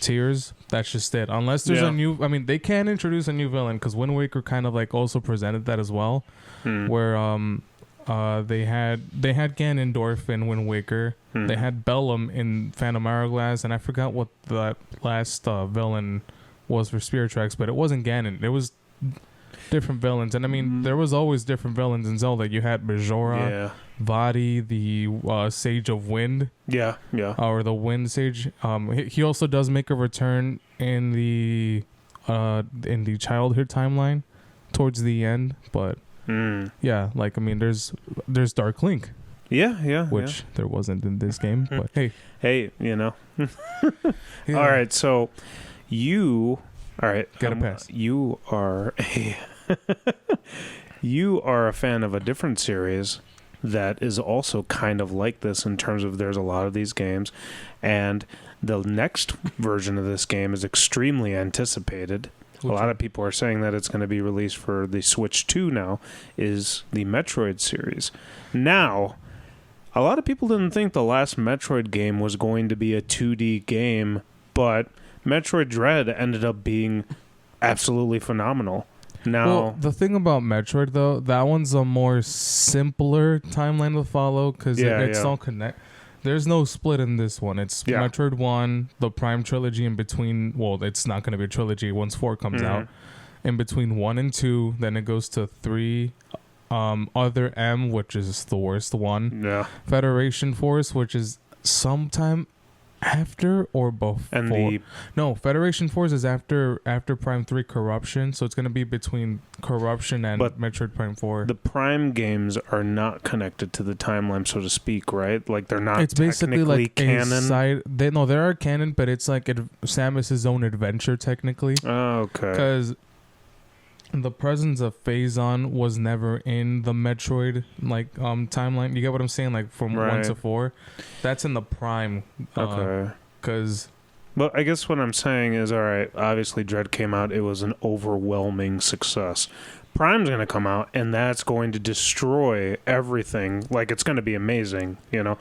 Tears, that's just it. Unless there's a new, I mean, they can introduce a new villain, because Wind Waker kind of like also presented that as well, where they had Ganondorf in Wind Waker, they had Bellum in Phantom Hourglass, and I forgot what the last villain was for Spirit Tracks, but it wasn't Ganon. It was different villains, and I mean, there was always different villains in Zelda. You had Majora, Vadi, the Sage of Wind, or the Wind Sage. He also does make a return in the childhood timeline towards the end, but like, I mean, there's Dark Link, which there wasn't in this game, but hey, you know. All right, so you get a pass. You are a fan of a different series that is also kind of like this in terms of there's a lot of these games, and the next version of this game is extremely anticipated. A lot of people are saying that it's going to be released for the Switch 2 now, is the Metroid series. Now, a lot of people didn't think the last Metroid game was going to be a 2D game, but Metroid Dread ended up being absolutely phenomenal. Now, well, the thing about Metroid, though, that one's a more simpler timeline to follow, because it's all connect. There's no split in this one. It's Metroid 1, the Prime trilogy in between. Well, it's not going to be a trilogy once 4 comes out. In between 1 and 2, then it goes to 3, Other M, which is the worst one. Yeah. Federation Force, which is sometime after or before. No, Federation Force is after Prime 3 Corruption, so it's going to be between Corruption and Metroid Prime 4. The Prime games are not connected to the timeline, so to speak, right? Like, they're not it's basically like canon. They are canon, but it's like Samus's own adventure, technically. Oh, okay. Because the presence of Phazon was never in the Metroid timeline. You get what I'm saying? Like, from 1 to 4, that's in the Prime. Okay. Because, well, I guess what I'm saying is, all right, obviously Dread came out. It was an overwhelming success. Prime's going to come out, and that's going to destroy everything. Like, it's going to be amazing, you know?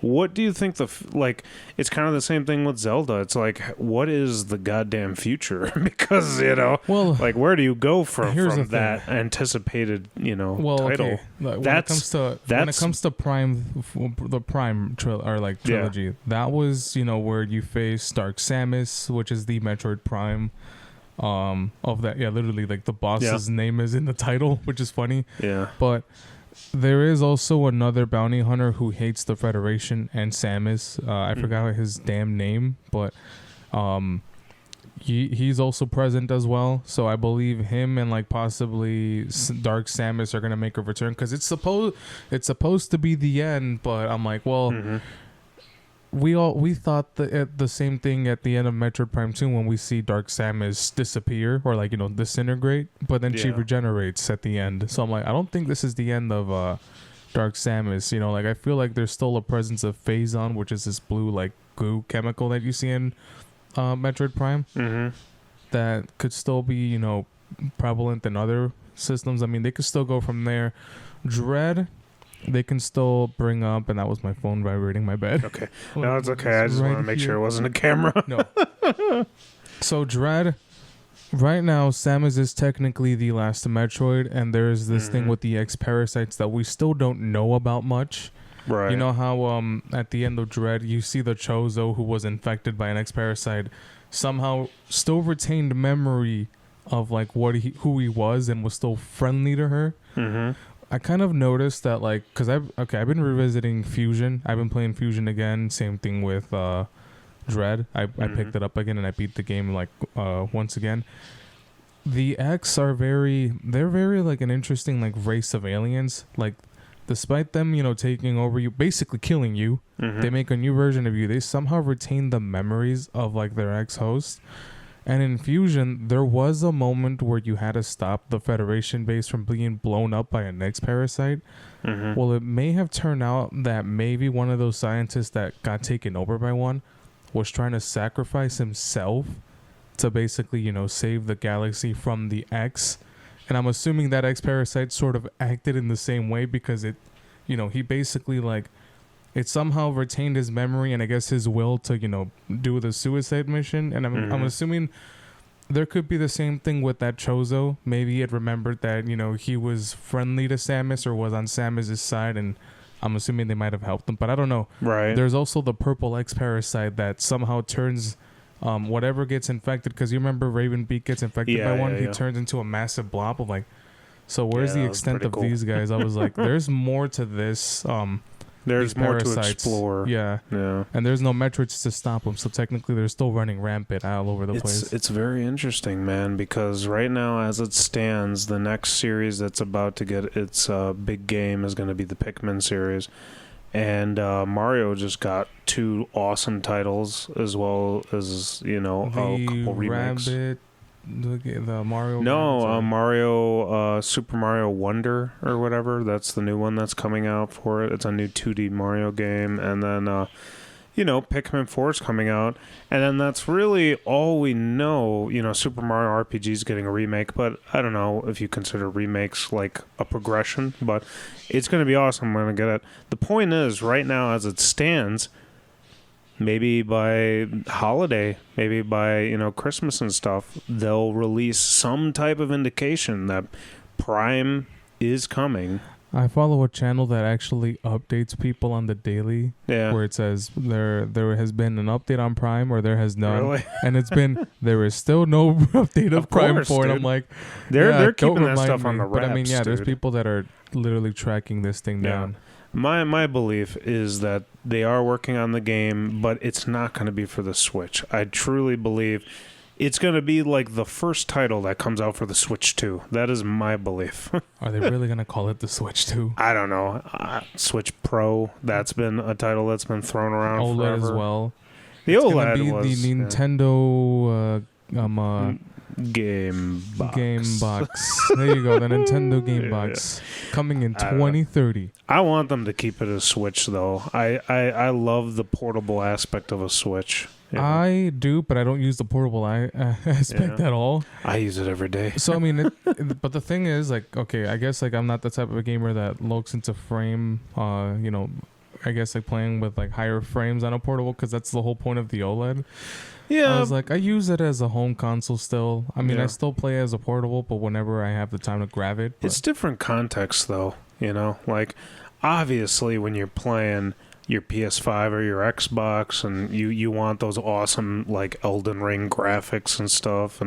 What do you think it's kind of the same thing with Zelda. It's like, what is the goddamn future? Because, you know, like, where do you go from that anticipated, you know, title? Okay. When it comes to Prime, the Prime trilogy, that was, you know, where you face Dark Samus, which is the Metroid Prime of that. Yeah, literally, like, the boss's name is in the title, which is funny. Yeah. But there is also another bounty hunter who hates the Federation and Samus. I forgot his damn name, but he's also present as well. So I believe him and like possibly Dark Samus are gonna make a return, because it's supposed to be the end. But I'm like, well, we thought the same thing at the end of Metroid Prime 2 when we see Dark Samus disappear or, like, you know, disintegrate, but then she regenerates at the end. So I'm like, I don't think this is the end of Dark Samus. You know, like, I feel like there's still a presence of Phazon, which is this blue like goo chemical that you see in Metroid Prime, that could still be, you know, prevalent in other systems. I mean, they could still go from there. Dread, they can still bring up, and that was my phone vibrating, my bad. Okay. No, it's okay. I just want to make sure it wasn't a camera. No. So Dread, Right now, Samus is technically the last Metroid, and there's this thing with the X parasites that we still don't know about much. Right. You know how at the end of Dread, you see the Chozo who was infected by an X parasite somehow still retained memory of like who he was and was still friendly to her. I kind of noticed that, like, because I've been revisiting Fusion. I've been playing Fusion again. Same thing with Dread. I picked it up again and I beat the game like once again. The X they're very like an interesting like race of aliens. Like, despite them, taking over you, basically killing you, they make a new version of you. They somehow retain the memories of like their ex-host. And in Fusion, there was a moment where you had to stop the Federation base from being blown up by an X parasite. Well, it may have turned out that maybe one of those scientists that got taken over by one was trying to sacrifice himself to basically, save the galaxy from the X. And I'm assuming that X parasite sort of acted in the same way because it, he basically like, it somehow retained his memory and I guess his will to, do the suicide mission. And I'm assuming there could be the same thing with that Chozo. Maybe it remembered that, he was friendly to Samus or was on Samus's side, and I'm assuming they might have helped him, but I don't know. Right. There's also the purple X parasite that somehow turns whatever gets infected, because you remember Ravenbeak gets infected by one. He turns into a massive blob of like. So where's the extent of these guys? I was like, there's more to this. There's more to explore. Yeah. And there's no Metroids to stop them, so technically they're still running rampant all over the place. It's very interesting, man, because right now, as it stands, the next series that's about to get its big game is going to be the Pikmin series. And Mario just got 2 awesome titles, as well as, a couple remakes. The Mario. No, Mario, Super Mario Wonder or whatever. That's the new one that's coming out for it. It's a new 2D Mario game, and then Pikmin 4 is coming out, and then that's really all we know. Super Mario RPG is getting a remake, but I don't know if you consider remakes like a progression. But it's going to be awesome. I'm going to get it. The point is, right now, as it stands, maybe by holiday, maybe by, Christmas and stuff, they'll release some type of indication that Prime is coming. I follow a channel that actually updates people on the daily, where it says there has been an update on Prime, or there has none. Really? And it's been, there is still no update of Prime 4. And I'm like, they're keeping that stuff on the wraps. But I mean, there's dude. people that are literally tracking this thing down. My belief is that they are working on the game, but it's not going to be for the Switch. I truly believe it's going to be like the first title that comes out for the Switch 2. That is my belief. Are they really going to call it the Switch 2? I don't know. Switch Pro, that's been a title that's been thrown around OLED forever. As well. The it's OLED was... the Nintendo... Game box. Game box. There you go. The Nintendo Game Box coming in 2030. I want them to keep it a Switch, though. I love the portable aspect of a Switch. I do, but I don't use the portable aspect at all. I use it every day. So I mean, but the thing is, like, okay, I guess like I'm not the type of a gamer that looks into frame. I guess like playing with like higher frames on a portable, because that's the whole point of the OLED. Yeah, I was like, I use it as a home console still. I mean, I still play as a portable, but whenever I have the time to grab it. It's different context, though. Like obviously when you're playing your PS5 or your Xbox, and you want those awesome like Elden Ring graphics and stuff,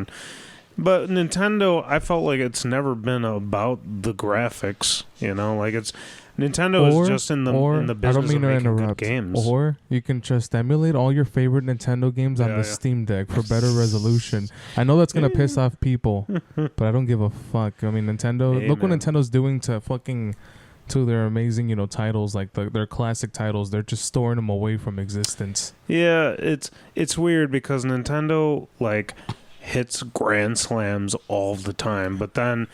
but Nintendo, I felt like it's never been about the graphics. Like it's. Nintendo is just in the business of making good games. Or you can just emulate all your favorite Nintendo games on the Steam Deck for better resolution. I know that's going to piss off people, but I don't give a fuck. I mean, Nintendo, look what Nintendo's doing to their amazing, titles, like their classic titles. They're just storing them away from existence. Yeah, it's weird because Nintendo, like, hits grand slams all the time, but then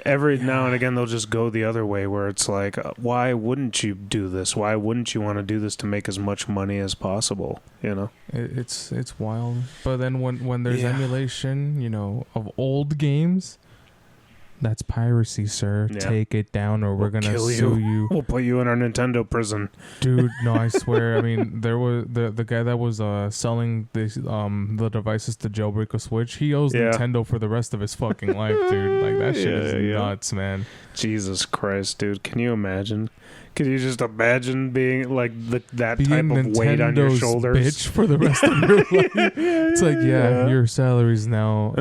every now and again they'll just go the other way, where it's like, why wouldn't you do this? Why wouldn't you want to do this to make as much money as possible? It's wild. But then when there's emulation, of old games, That's piracy, sir. Yeah. Take it down, or we're gonna kill sue you. We'll put you in our Nintendo prison, dude. No, I swear. I mean, there was the guy that was selling this the devices to jailbreak a Switch. He owes Nintendo for the rest of his fucking life, dude. Like that shit is nuts, man. Jesus Christ, dude. Can you imagine? Can you just imagine being like that being type of Nintendo's weight on your shoulders? Bitch for the rest of your life. It's like, your salary's now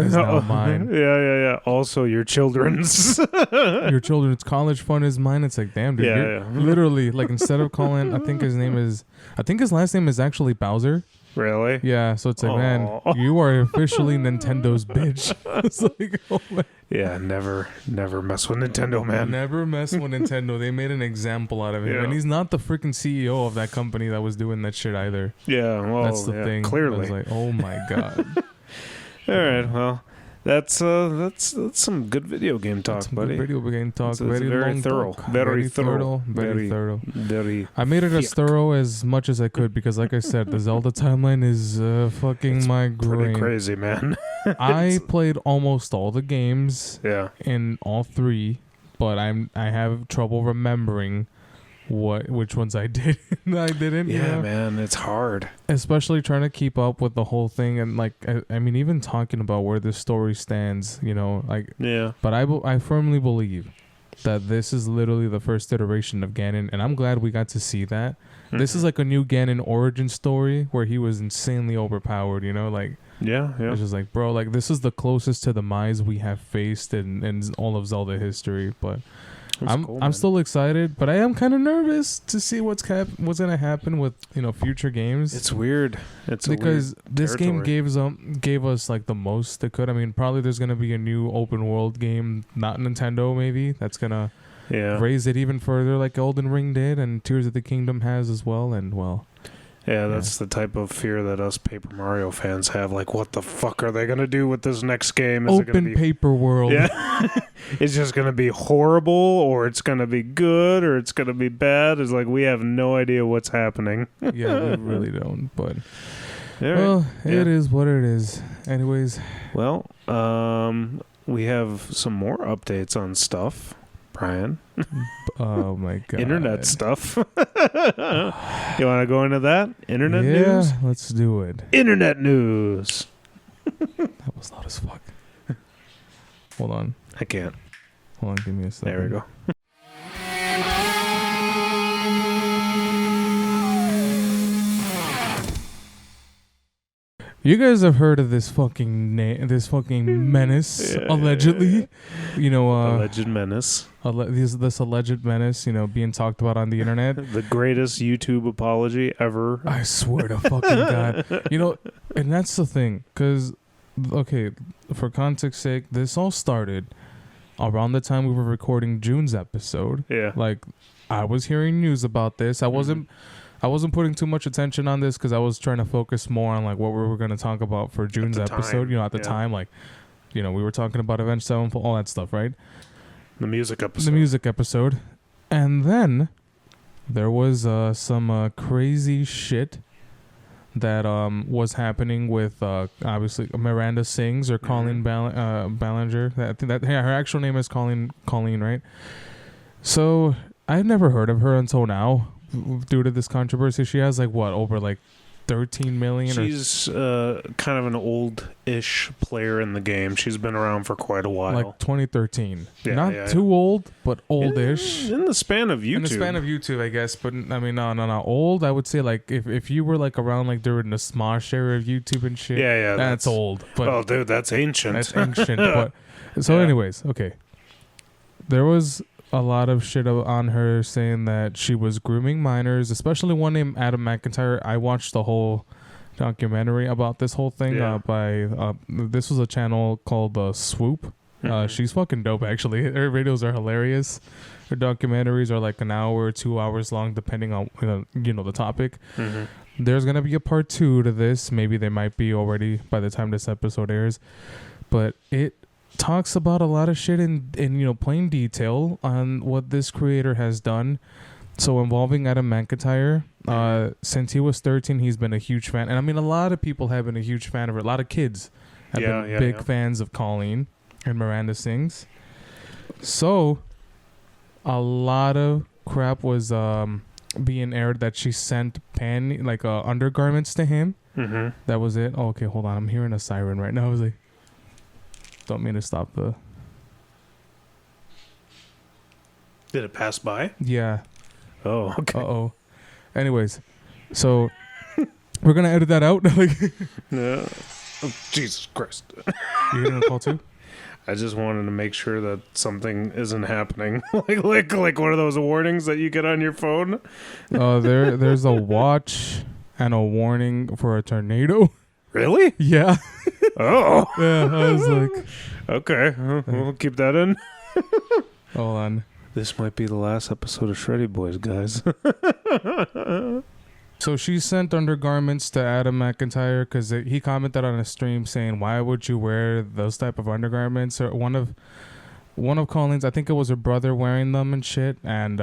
mine. Yeah. Also, your children's your children's college fund is mine. It's like, damn, dude. Literally, like, instead of calling, I think his last name is actually Bowser. Really? Yeah. So it's like, man, you are officially Nintendo's bitch. It's like, oh man. Yeah, never mess with Nintendo, man. Never mess with Nintendo. They made an example out of him. And he's not the freaking CEO of that company that was doing that shit either. Yeah, well, that's the thing. Clearly. I was like, oh my God. All right, well, that's some good video game talk, buddy. Video game talk. It's very thorough. Very thorough. I made it as thorough as much as I could because, like I said, the Zelda timeline is fucking my brain. Pretty crazy, man. I played almost all the games. Yeah. In all three, but I have trouble remembering which ones I did and I didn't. Yeah, man, it's hard. Especially trying to keep up with the whole thing and like I mean even talking about where this story stands, like But I firmly believe that this is literally the first iteration of Ganon, and I'm glad we got to see that. Mm-hmm. This is like a new Ganon origin story where he was insanely overpowered, like it's just like, bro, like this is the closest to the Mize we have faced in all of Zelda history, but I'm still excited, but I am kind of nervous to see what's gonna happen with future games. It's weird. Because this game gave us like the most it could. I mean, probably there's gonna be a new open world game, not Nintendo maybe, that's gonna raise it even further, like Elden Ring did, and Tears of the Kingdom has as well. And that's the type of fear that us Paper Mario fans have. Like, what the fuck are they going to do with this next game? Is Open paper world. Yeah. It's just going to be horrible, or it's going to be good, or it's going to be bad. It's like, we have no idea what's happening. Yeah, we really don't. But, it is what it is. Anyways. Well, we have some more updates on stuff. Brian. Oh my God. Internet stuff. You want to go into that? Internet news? Yeah, let's do it. Internet news. That was loud as fuck. Hold on. I can't. Hold on, give me a second. There we go. You guys have heard of this fucking menace, allegedly, alleged menace. This alleged menace, being talked about on the internet. The greatest YouTube apology ever. I swear to fucking God. And that's the thing, because, okay, for context sake, this all started around the time we were recording June's episode. Yeah. Like, I was hearing news about this. I wasn't putting too much attention on this because I was trying to focus more on like what we were going to talk about for June's episode. At the time, like, we were talking about Avenged Sevenfold, all that stuff, right? The music episode. And then there was some crazy shit that was happening with obviously Miranda Sings or Colleen Ballinger. Her actual name is Colleen, right? So I've never heard of her until now. Due to this controversy, she has over 13 million. She's kind of an old-ish player in the game. She's been around for quite a while. Like 2013. Not too old, but oldish. In the span of YouTube. In the span of YouTube, I guess. But I mean, no. Old, I would say if you were around during the Smosh era of YouTube and shit. Yeah. That's old. But oh, dude, that's ancient. That's ancient. Anyways, okay. There was a lot of shit on her saying that she was grooming minors, especially one named Adam McIntyre. I watched the whole documentary about this whole thing this was a channel called Swoop. She's fucking dope, actually. Her videos are hilarious. Her documentaries are like an hour or 2 hours long, depending on the topic. Mm-hmm. There's gonna be a part 2 to this. Maybe they might be already by the time this episode airs, but it talks about a lot of shit in plain detail on what this creator has done. So involving Adam McIntyre, since he was 13, he's been a huge fan. And I mean, a lot of people have been a huge fan of her. A lot of kids have been big fans of Colleen and Miranda Sings. So, a lot of crap was being aired that she sent undergarments to him. Mm-hmm. That was it. Oh, okay, hold on. I'm hearing a siren right now. I was like, don't mean to stop the. Did it pass by? Yeah. Oh, okay. Uh-oh. Anyways, so we're gonna edit that out. Yeah. Oh, Jesus Christ. You're gonna call too? I just wanted to make sure that something isn't happening. like one of those warnings that you get on your phone. There's a watch and a warning for a tornado. Really? Yeah. Oh. Yeah, I was like, okay, we'll keep that in. hold on. This might be the last episode of Shreddy Bois, guys. So she sent undergarments to Adam McIntyre because he commented on a stream saying, "Why would you wear those type of undergarments?" Or one of Colleen's, I think it was her brother wearing them and shit. And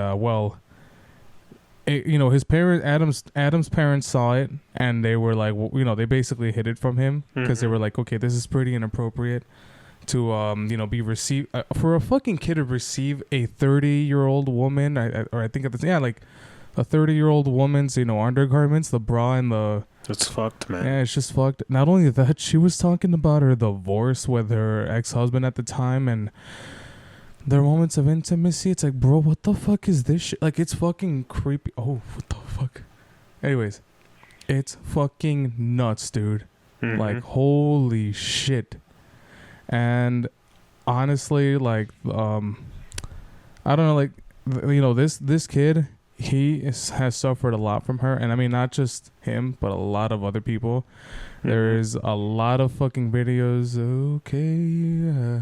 his parents, Adam's parents saw it and they were like, they basically hid it from him because they were like, okay, this is pretty inappropriate to be received for a fucking kid to receive a 30-year-old woman, I think at the like. A 30-year-old woman's, undergarments, the bra and the... It's fucked, man. Yeah, it's just fucked. Not only that, she was talking about her divorce with her ex-husband at the time and their moments of intimacy. It's like, bro, what the fuck is this shit? Like, it's fucking creepy. Oh, what the fuck? Anyways, it's fucking nuts, dude. Mm-hmm. Like, holy shit. And honestly, like, I don't know, like, this kid... has suffered a lot from her, and I mean not just him, but a lot of other people. Mm-hmm. There is a lot of fucking videos. Okay,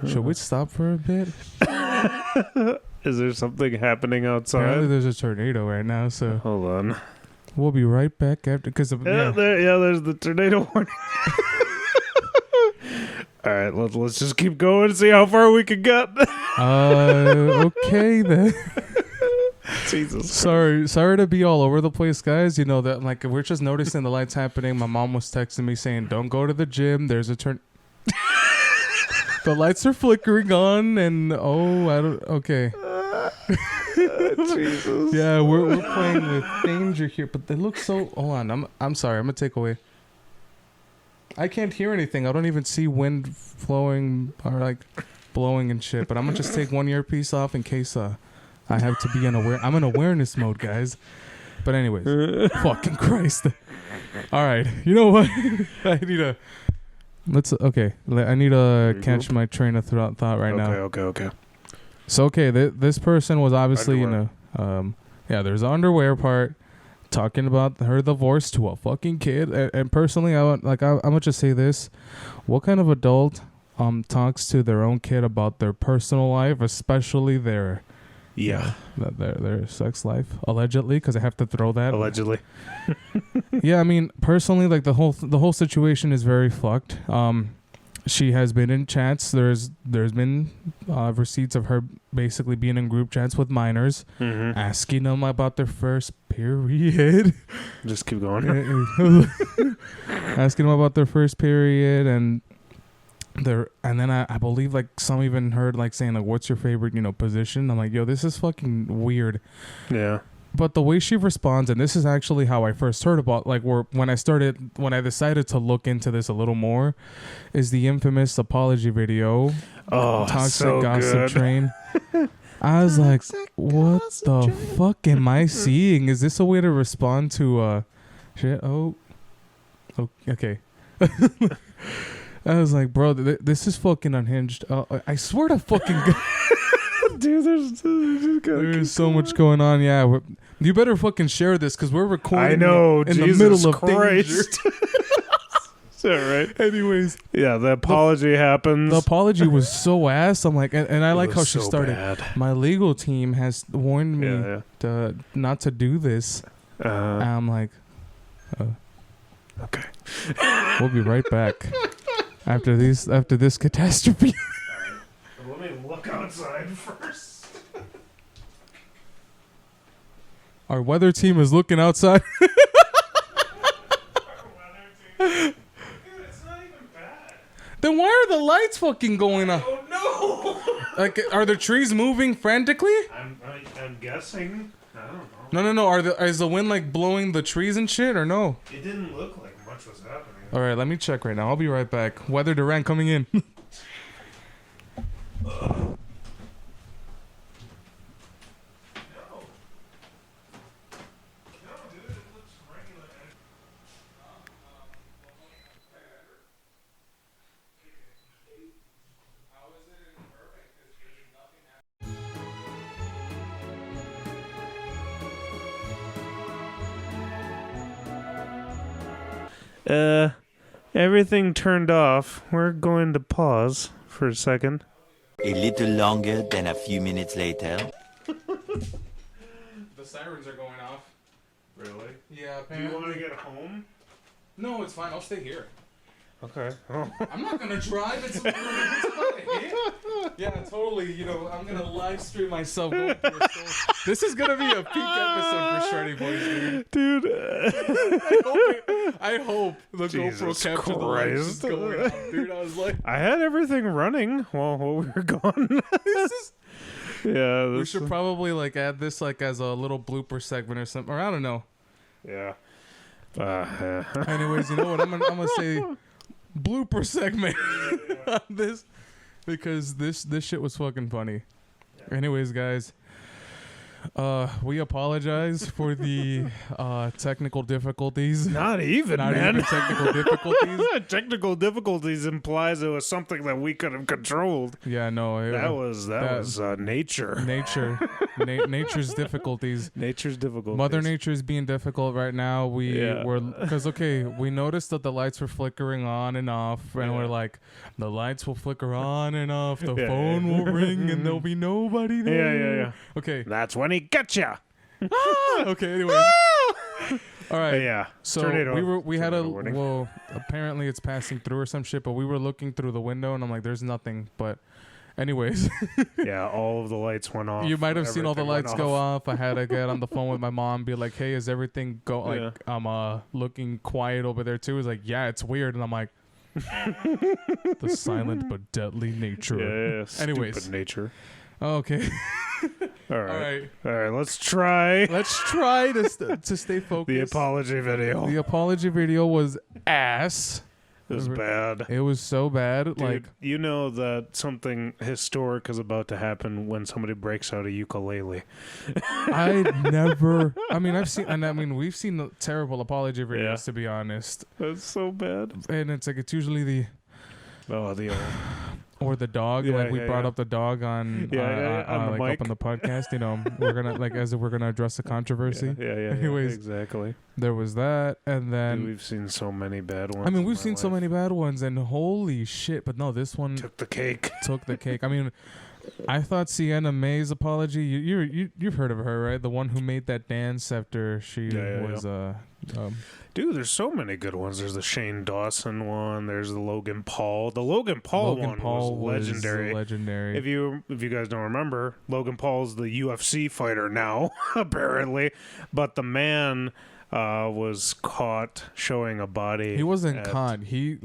should we stop for a bit? Is there something happening outside? Apparently, there's a tornado right now. So hold on. We'll be right back after because there's the tornado warning. All right, let's just keep going and see how far we can get. Okay then. Jesus. Sorry to be all over the place, guys. That like we're just noticing the lights happening. My mom was texting me saying, "Don't go to the gym. There's a turn." The lights are flickering on, and I don't. Okay. Jesus. Yeah, we're playing with danger here, but they look so. Hold on, I'm sorry. I'm gonna take away. I can't hear anything. I don't even see wind flowing or like blowing and shit. But I'm gonna just take one earpiece off in case I have to be I'm in awareness mode, guys. But anyways, fucking Christ. All right, you know what? I need to catch my train of thought right now. Okay. So this person was obviously there's the underwear part talking about her divorce to a fucking kid. And personally, I'm gonna just say this: what kind of adult talks to their own kid about their personal life, especially their their sex life, allegedly, because I have to throw that. Allegedly. Yeah, I mean, personally, like the whole situation is very fucked. She has been in chats. There's been receipts of her basically being in group chats with minors, asking them about their first period. Just keep going. Asking them about their first period and then I believe like some even heard like saying like, what's your favorite position? I'm like, yo, this is fucking weird. Yeah. But the way she responds, and this is actually how I first heard about like when I decided to look into this a little more, is the infamous apology video. Oh, Toxic so Gossip good. Train. I was like, what the fuck am I seeing? Is this a way to respond to shit? Oh okay. I was like, bro, this is fucking unhinged. I swear to fucking God. Dude, there's so much going on. Yeah, you better fucking share this because we're recording. I know, in Jesus the middle of Christ. danger. Is that right? Anyways, yeah, the apology happens. The apology was so ass. I'm like, and I like how she so started. Bad. My legal team has warned me to not to do this. And I'm like, okay. We'll be right back. After this catastrophe. Let me look outside first. Our weather team is looking outside. Dude, it's not even bad. Then why are the lights fucking going on? Oh no! Like, are the trees moving frantically? I'm guessing. I don't know. No. Is the wind like blowing the trees and shit, or no? It didn't look like much was happening. All right, let me check right now. I'll be right back. Weather Durant coming in. Everything turned off. We're going to pause for a second. A little longer than a few minutes later. The sirens are going off. Really? Yeah. Do you want to get home? No, it's fine. I'll stay here. Okay. Oh. I'm not gonna drive. It's about to hit. Yeah, totally. You know, I'm gonna live stream myself. Going through a store. This is gonna be a peak episode for Shreddy Boys, dude. I hope the Jesus GoPro captured the lights just Christ. going off, dude. I was like, I had everything running while we were gone. this is. Yeah. We should probably like add this like as a little blooper segment or something. Or I don't know. Yeah. Anyways, you know what? I'm gonna say blooper segment on this because this shit was fucking funny. Anyways, guys, we apologize for the technical difficulties. Not even, Not man. even technical difficulties. Technical difficulties implies it was something that we could have controlled. Yeah, no, That was nature. Nature's difficulties. Nature's difficulties. Mother Nature is being difficult right now. We Yeah. were because we noticed that the lights were flickering on and off, and Yeah. we're like, the lights will flicker on and off, the Yeah. phone will ring, and there'll be nobody there. Yeah. Okay. That's when he gets ya. Okay. Anyways. All right. Yeah. So Tornado. we had a Tornado warning. well, apparently it's passing through or some shit, but we were looking through the window and I'm like, there's nothing. But anyways, Yeah, all of the lights went off. you might have seen all the Everything lights went go off. I had to get on the phone with my mom, be like, hey, is everything like Yeah. I'm looking quiet over there too? He's like, yeah, it's weird, and I'm like, the silent but deadly nature. Yeah. Anyways. Stupid nature. Okay. All All right. right. Let's try Let's try to stay focused. the apology video. The apology video was ass. It was bad. It was so bad. Dude, like, you know that something historic is about to happen when somebody breaks out a ukulele. we've seen the terrible apology videos, Yeah. to be honest. That's so bad. And it's usually the Oh, the old. or the dog. Yeah, Like we yeah, brought yeah. up the dog on On the like mic. up on the podcast. You know, we're gonna address the controversy. Yeah. Anyways. Exactly. There was that, and Dude, then we've seen so many bad ones. I mean in we've my seen so life. many bad ones, and holy shit! But no, this one Took the cake. took the cake. I mean, I thought Sienna May's apology. You've heard of her, right? The one who made that dance after she Yeah, was Dude, there's so many good ones. There's the Shane Dawson one. There's the Logan Paul. The Logan Paul one was legendary. Legendary. If you guys don't remember, Logan Paul's the UFC fighter now, apparently. But the man was caught showing a body. He wasn't at- caught. He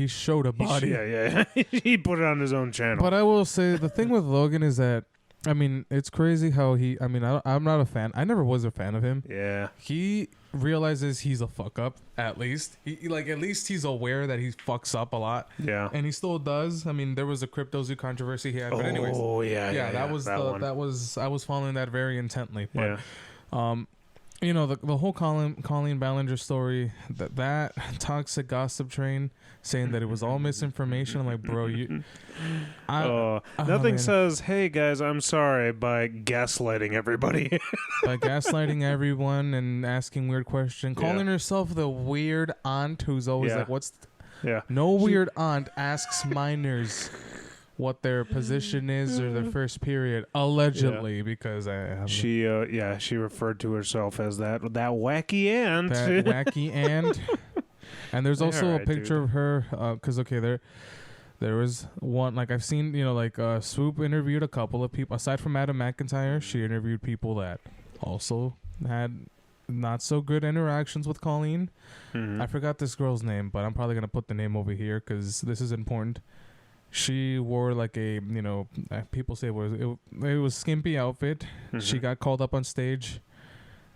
showed a body. Yeah. He put it on his own channel. But I will say the thing with Logan is that it's crazy how I'm not a fan. I never was a fan of him. Yeah. He realizes he's a fuck up. At least at least he's aware that he fucks up a lot. Yeah. And he still does. There was a CryptoZoo controversy he had. But anyways, Oh, yeah. that was one. I was following that very intently. But Yeah. the whole Colleen Ballinger story, that toxic gossip train saying that it was all misinformation. I'm like, bro, Nothing man. says, hey guys, I'm sorry, by gaslighting everybody. by gaslighting everyone and asking weird questions, calling herself the weird aunt who's always Yeah. like, what's Yeah. no weird aunt asks minors what their position is or their first period, allegedly, because She referred to herself as that wacky aunt. that wacky aunt. And there's also Alright, a picture dude. of her, because there was one, like I've seen, Swoop interviewed a couple of people aside from Adam McIntyre. She interviewed people that also had not so good interactions with Colleen. Mhm. I forgot this girl's name, but I'm probably gonna put the name over here because this is important. she wore like a, people say it was skimpy outfit. She got called up on stage,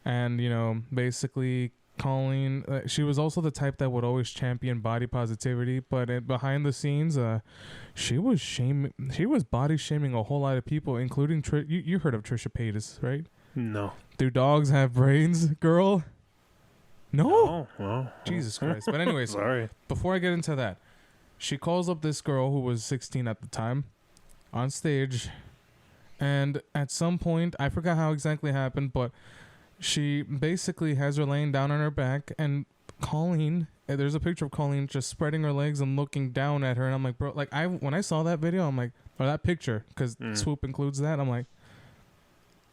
and basically Colleen, she was also the type that would always champion body positivity, but behind the scenes, she was body shaming a whole lot of people, including you heard of Trisha Paytas, right? No. Do dogs have brains, girl? No. Oh, Jesus Christ. But anyways, sorry. Before I get into that, she calls up this girl who was 16 at the time on stage, and at some point, I forgot how exactly happened, but she basically has her laying down on her back, and Colleen, there's a picture of Colleen just spreading her legs and looking down at her, and I'm like, bro, like when I saw that video, I'm like, or that picture, because Swoop includes that, I'm like,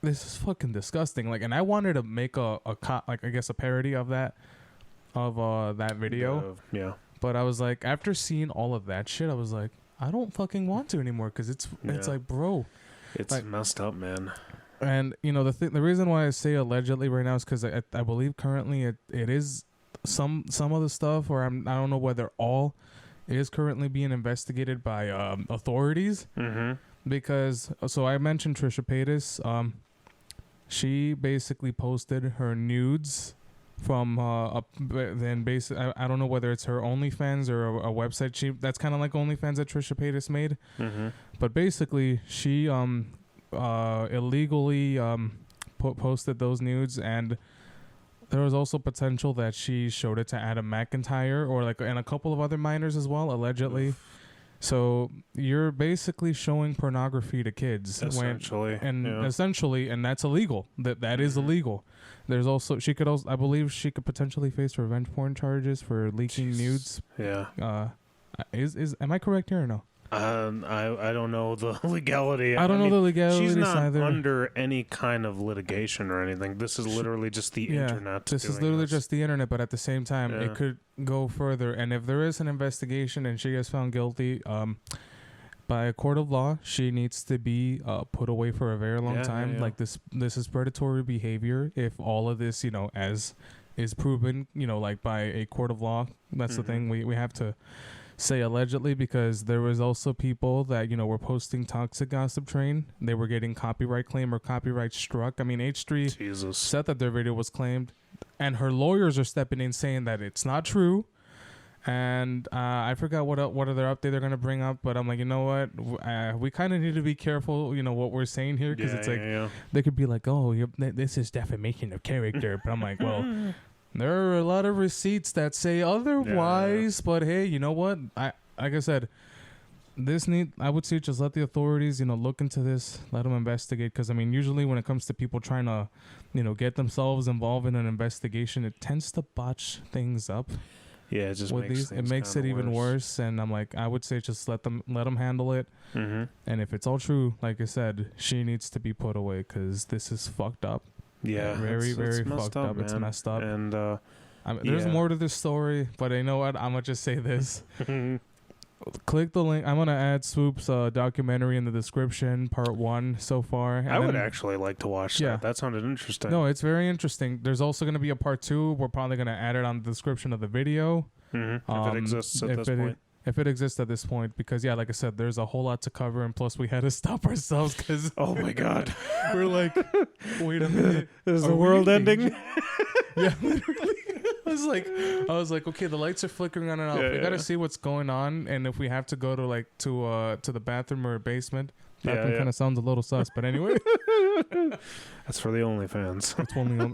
this is fucking disgusting. Like, and I wanted to make a parody of that video. Yeah. But I was like, after seeing all of that shit, I was like, I don't fucking want to anymore, because it's like, bro, it's like, messed up, man. And the reason why I say allegedly right now is because I believe currently it is some of the stuff, or I don't know whether all is currently being investigated by authorities. Because so I mentioned Trisha Paytas. She basically posted her nudes from then basically I don't know whether it's her OnlyFans or a website. That's kind of like OnlyFans that Trisha Paytas made. But basically she illegally posted those nudes, and there was also potential that she showed it to Adam McIntyre and a couple of other minors as well, allegedly. So you're basically showing pornography to kids, essentially, and that's illegal. That is illegal. There's also I believe she could potentially face revenge porn charges for leaking nudes. Yeah. Am I correct here or no? I don't know the legality. I don't know the legality. She's not either. under any kind of litigation or anything. This is literally just the internet. This is literally just the internet, but at the same time, it could go further. And if there is an investigation and she gets found guilty, by a court of law, she needs to be put away for a very long time. Like this is predatory behavior. If all of this, as is proven, like by a court of law, that's the thing. We have to say allegedly, because there was also people that were posting toxic gossip train. They were getting copyright claim or copyright struck. I mean, H3 said that their video was claimed, and her lawyers are stepping in saying that it's not true. And I forgot what other update they're gonna bring up, but I'm like, you know what, we kind of need to be careful, what we're saying here, because it's like they could be like, oh, this is defamation of character, but I'm like, well. There are a lot of receipts that say otherwise, but hey, you know what? Like I said, I would say just let the authorities, look into this, let them investigate. Because I mean, usually when it comes to people trying to, get themselves involved in an investigation, it tends to botch things up. Yeah, it just makes it even worse. And I'm like, I would say just let them handle it. And if it's all true, like I said, she needs to be put away, because this is fucked up. Yeah, very fucked up. Man. It's messed up. And there's more to this story, but you know what? I'm gonna just say this. Click the link. I'm gonna add Swoop's documentary in the description, part 1 so far. And I would actually like to watch that. That sounded interesting. No, it's very interesting. There's also gonna be a part 2. We're probably gonna add it on the description of the video. If it exists at this point. If it exists at this point, because like I said, there's a whole lot to cover, and plus we had to stop ourselves because oh my god, we're like, wait a minute, is the world ending? Yeah, literally. I was like, okay, the lights are flickering on and off. We gotta see what's going on, and if we have to go to to the bathroom or basement. That kind of sounds a little sus, but anyway. That's for the OnlyFans. It's only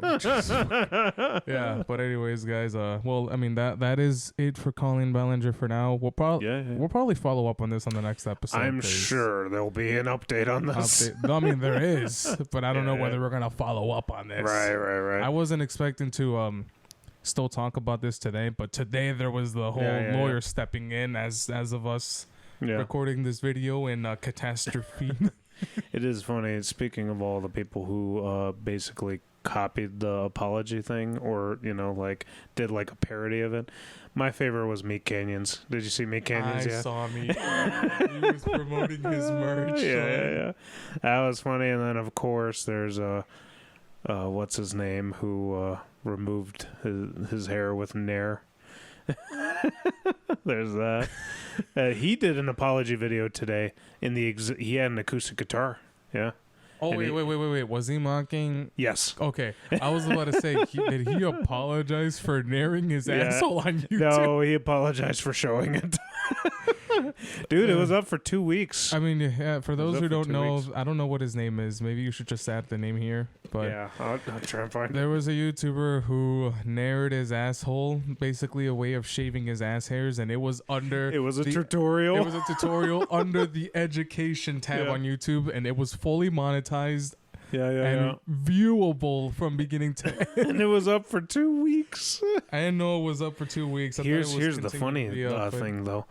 yeah, but anyways, guys. Well, I mean that is it for Colleen Ballinger for now. We'll probably follow up on this on the next episode. I'm sure there'll be an update on this. No, I mean there is, but I don't know whether we're gonna follow up on this. Right. I wasn't expecting to still talk about this today, but today there was the whole lawyer stepping in as of us. Recording this video in catastrophe. It is funny. Speaking of all the people who basically copied the apology thing, or did like a parody of it. My favorite was Meat Canyons. Did you see Meat Canyons? I saw Meat. He was promoting his merch. Yeah. That was funny. And then of course there's what's his name, who removed his hair with Nair. There's that. He did an apology video today. He had an acoustic guitar. Yeah. Oh, wait. Was he mocking? Yes. Okay. I was about to say, did he apologize for narrowing his asshole on YouTube? No, he apologized for showing it. Dude, it was up for 2 weeks. I mean, yeah, for those who don't know, weeks. I don't know what his name is. Maybe you should just add the name here. But yeah, I'll try and find it. there was a YouTuber who narrowed his asshole, basically a way of shaving his ass hairs, and it was under... It was a tutorial. It was a tutorial under the education tab on YouTube, and it was fully monetized. And viewable from beginning to end. And it was up for 2 weeks. I didn't know it was up for 2 weeks. Here's the funny thing, though.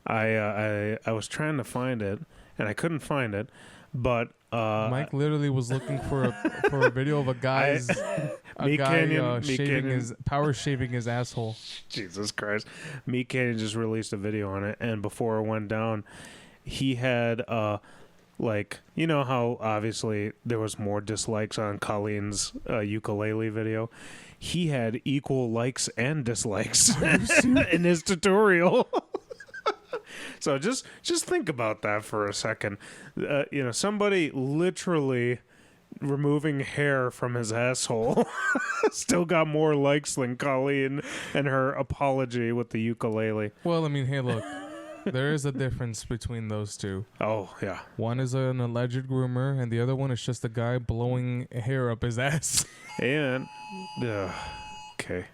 I was trying to find it, and I couldn't find it, but Mike literally was looking for a video of a guy shaving his asshole. Jesus Christ. Meat Canyon just released a video on it, and before it went down, he had like, you know how obviously there was more dislikes on Colleen's ukulele video? He had equal likes and dislikes in his tutorial. So just think about that for a second. Somebody literally removing hair from his asshole still got more likes than Colleen and her apology with the ukulele. Well, I mean, hey, look. There is a difference between those two. Oh, yeah. One is an alleged groomer, and the other one is just a guy blowing hair up his ass. And, okay.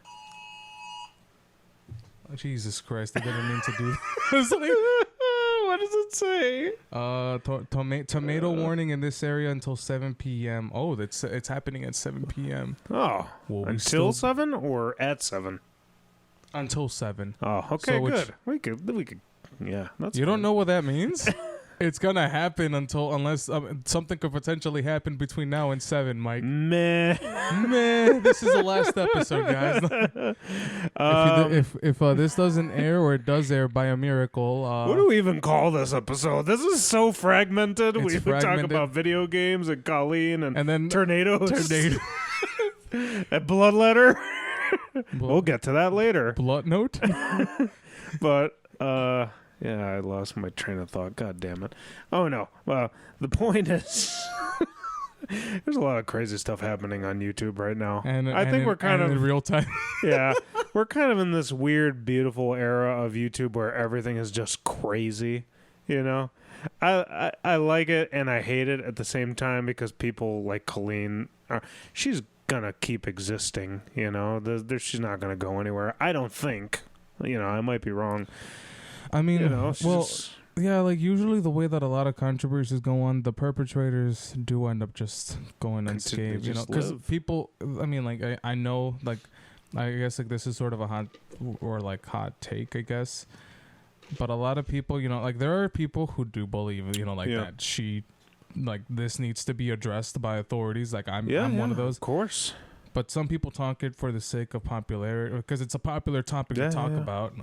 Oh, Jesus Christ, I didn't mean to do this. What does it say? Tomato warning in this area until 7 p.m. Oh, it's happening at 7 p.m. Oh, until 7 or at 7? Until 7. Oh, okay, so good. We could. Yeah, that's. You don't know what that means? It's gonna happen unless something could potentially happen between now and 7, Mike. Meh. This is the last episode, guys. If this doesn't air or it does air by a miracle, what do we even call this episode? This is so fragmented. We've been talking about video games and Colleen and then tornadoes. And Bloodletter. We'll get to that later. Blood Note. But yeah, I lost my train of thought. God damn it. Oh, no. Well, the point is, there's a lot of crazy stuff happening on YouTube right now. And I think we're kind of in real time. Yeah, we're kind of in this weird, beautiful era of YouTube where everything is just crazy. You know, I like it and I hate it at the same time because people like Colleen, she's gonna keep existing. You know, she's not gonna go anywhere. I don't think. You know, I might be wrong. I mean, yeah, like usually the way that a lot of controversies go on, the perpetrators do end up just going unscathed, you know, because people, I mean, like, I know, like, I guess, like, this is sort of a hot take, I guess, but a lot of people, you know, like, there are people who do believe, you know, like, that this needs to be addressed by authorities, like, I'm one of those. Of course. But some people talk it for the sake of popularity, because it's a popular topic to talk about,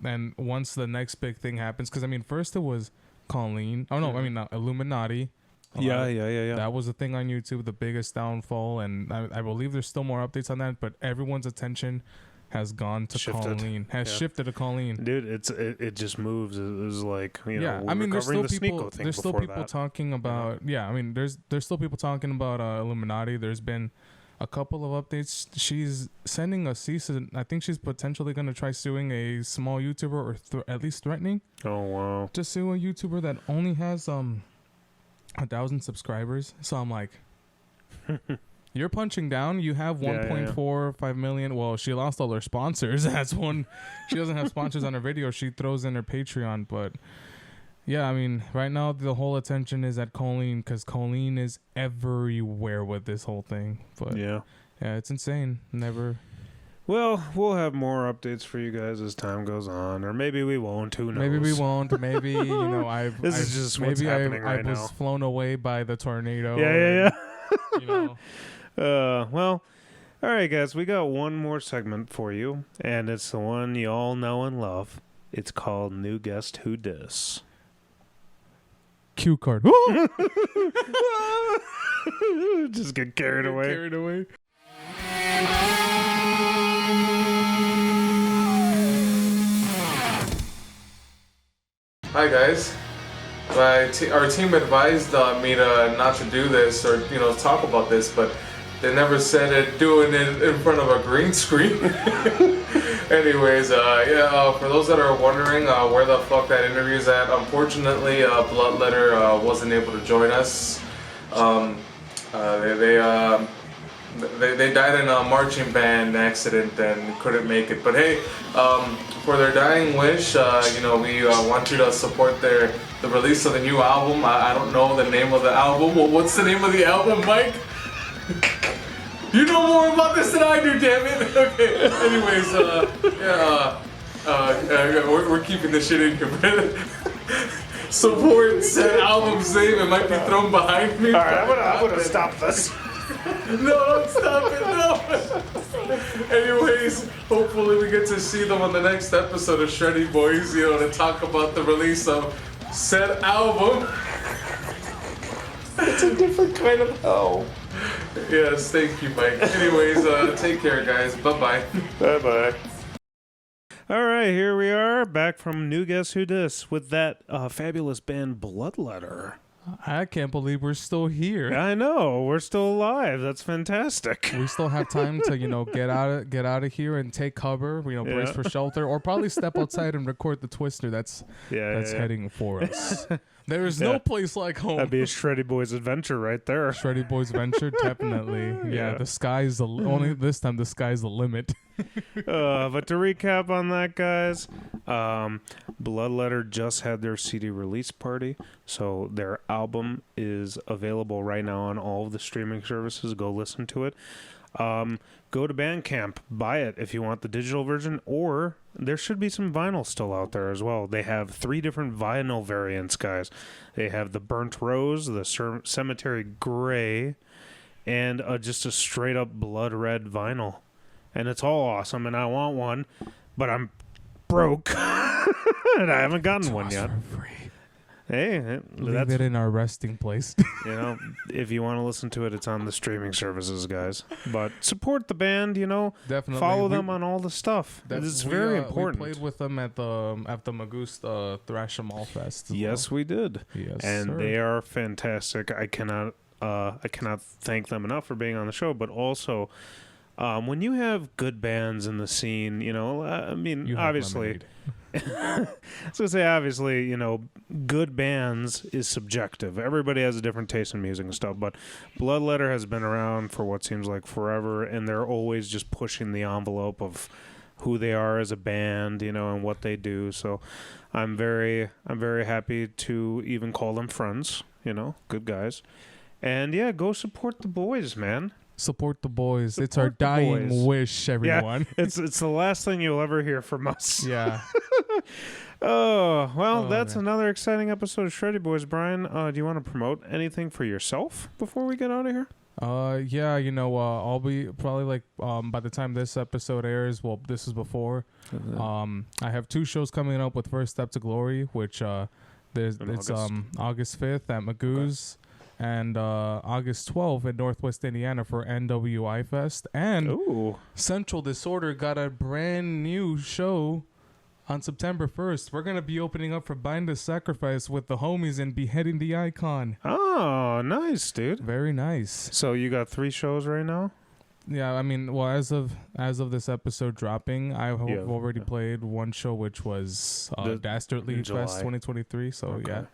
and once the next big thing happens, because, I mean, first it was Colleen. Oh, no, I mean, Illuminati. Yeah. That was a thing on YouTube, the biggest downfall, and I believe there's still more updates on that, but everyone's attention has gone to Colleen, shifted to Colleen. Dude, it just moves. It was like, you know, I mean, there's still people that. talking about, I mean, there's still people talking about Illuminati. There's been a couple of updates. She's sending a cease, and I think she's potentially going to try suing a small YouTuber, or at least threatening. Oh, wow. To sue a YouTuber that only has 1,000 subscribers. So I'm like, you're punching down. You have 1.45 million. Well, she lost all her sponsors. That's one. She doesn't have sponsors on her video. She throws in her Patreon, but yeah, I mean, right now the whole attention is at Colleen, because Colleen is everywhere with this whole thing. But yeah, it's insane. Well, we'll have more updates for you guys as time goes on, or maybe we won't. Who knows? Maybe we won't. Maybe this is just what's happening right now. I was flown away by the tornado. Yeah. You know. Well, all right, guys. We got one more segment for you, and it's the one you all know and love. It's called New Guest Who Dis. Cue card. Just get carried away. Hi guys. Our team advised me to not to do this or talk about this, but they never said doing it in front of a green screen. Anyways, for those that are wondering where the fuck that interview is at, unfortunately, Bloodletter wasn't able to join us. They died in a marching band accident and couldn't make it. But hey, for their dying wish, we want you to support the release of the new album. I don't know the name of the album. Well, what's the name of the album, Mike? You know more about this than I do, damn it. Okay. Anyways, we're keeping this shit in here. Support said album's name. It might be thrown behind me. All right, I'm gonna stop this. No, don't stop it, no! Anyways, hopefully we get to see them on the next episode of Shreddy Boys, to talk about the release of said album. It's a different kind of hell. Yes, thank you, Mike. Anyways, take care, guys. Bye-bye. Bye-bye. All right, here we are, back from New Guess Who Dis with that fabulous band Bloodletter. I can't believe we're still here. I know, we're still alive. That's fantastic. We still have time to, get out of here and take cover. Brace for shelter, or probably step outside and record the Twister that's heading for us. There is no place like home. That'd be a Shreddy Boys adventure right there. Shreddy Boys adventure, definitely. Yeah, the sky's the only this time. The sky's the limit. But to recap on that, guys, Bloodletter just had their CD release party, so their album is available right now on all of the streaming services. Go listen to it. Go to Bandcamp, buy it if you want the digital version, or there should be some vinyl still out there as well. They have 3 different vinyl variants, guys. They have the Burnt Rose, the Cemetery Gray, and just a straight up blood red vinyl. And it's all awesome, and I want one, but I'm broke, and I haven't gotten one yet. For free. Hey, leave it in our resting place. If you want to listen to it, it's on the streaming services, guys. But support the band, Definitely. Follow them on all the stuff. It's very important. We played with them at the Magoo's Thrash 'Em All Fest. Yes, we did. Yes, and sir. They are fantastic. I cannot thank them enough for being on the show, but also. When you have good bands in the scene, obviously, I was going to say, obviously, good bands is subjective. Everybody has a different taste in music and stuff, but Bloodletter has been around for what seems like forever, and they're always just pushing the envelope of who they are as a band, and what they do. So I'm very happy to even call them friends, good guys. And yeah, go support the boys, man. Support the boys. It's our dying wish, everyone. Yeah, it's the last thing you'll ever hear from us. Yeah. That's another exciting episode of Shreddy Boys. Brian, do you want to promote anything for yourself before we get out of here? I'll be probably by the time this episode airs, well, this is before. I have 2 shows coming up with First Step to Glory, which it's August 5th at Magoo's. Okay. And August 12th in Northwest Indiana for NWI Fest. And Central Disorder got a brand new show on September 1st. We're going to be opening up for Bind the Sacrifice with the homies and Beheading the Icon. Oh, nice, dude. Very nice. So you got 3 shows right now? Yeah, I mean, well, as of this episode dropping, I've already played 1 show, which was Dastardly Fest 2023. So, okay. Yeah.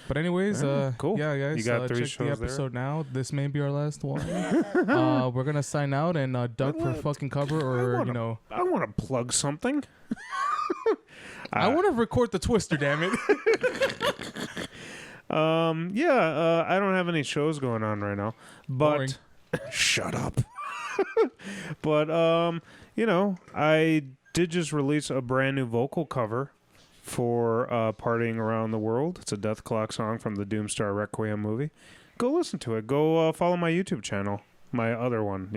But anyways, cool. Yeah, guys, you got 3 check shows the episode there? Now. This may be our last one. We're going to sign out and duck for fucking cover or, I want to plug something. I want to record the Twister, damn it. I don't have any shows going on right now. But Boring. Shut up. But, I did just release a brand new vocal cover for Partying Around the World. It's a Death Clock song from the Doomstar Requiem movie. Go listen to it. Go follow my YouTube channel, my other one,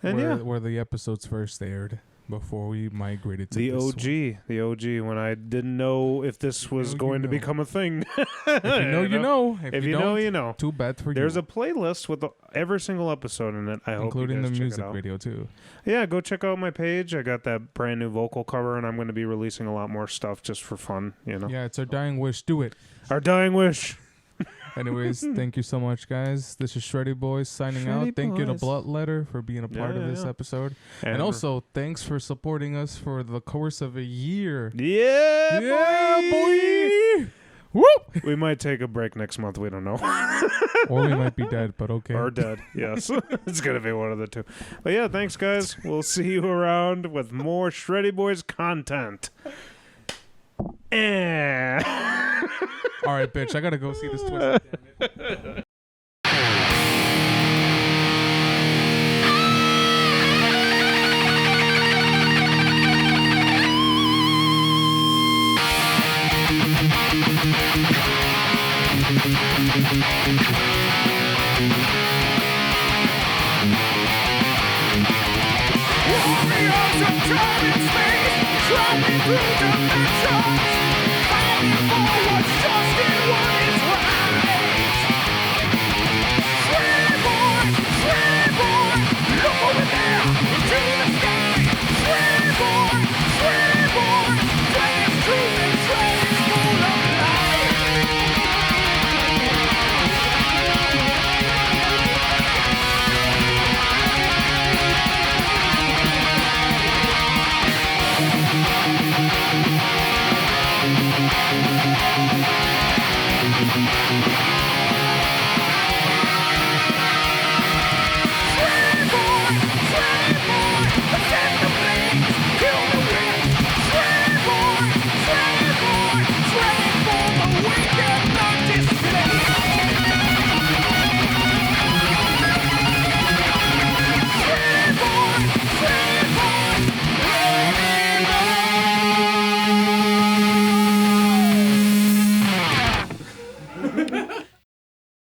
And where the episodes first aired. before we migrated to The this OG, the OG. When I didn't know if this was going to become a thing. If you know, you know. If you know, you know. Too bad for you. There's a playlist with every single episode in it. I hope including you guys the check music it out. video too. Yeah, go check out my page. I got that brand new vocal cover, and I'm going to be releasing a lot more stuff just for fun. You know. Yeah, it's our dying wish. Do it. Our dying wish. Anyways, thank you so much, guys. This is Shreddy Bois signing Shreddy out. Thank you to Bois. Blood Letter for being a part of this episode. And also, thanks for supporting us for the course of a year. Yeah, boy! Whoop! We might take a break next month. We don't know. Or we might be dead, but okay. Or dead, yes. It's going to be one of the two. But yeah, thanks, guys. We'll see you around with more Shreddy Bois content. All right, bitch. I got to go see this twist. Damn it. Warriors of time and space, traveling through dimensions.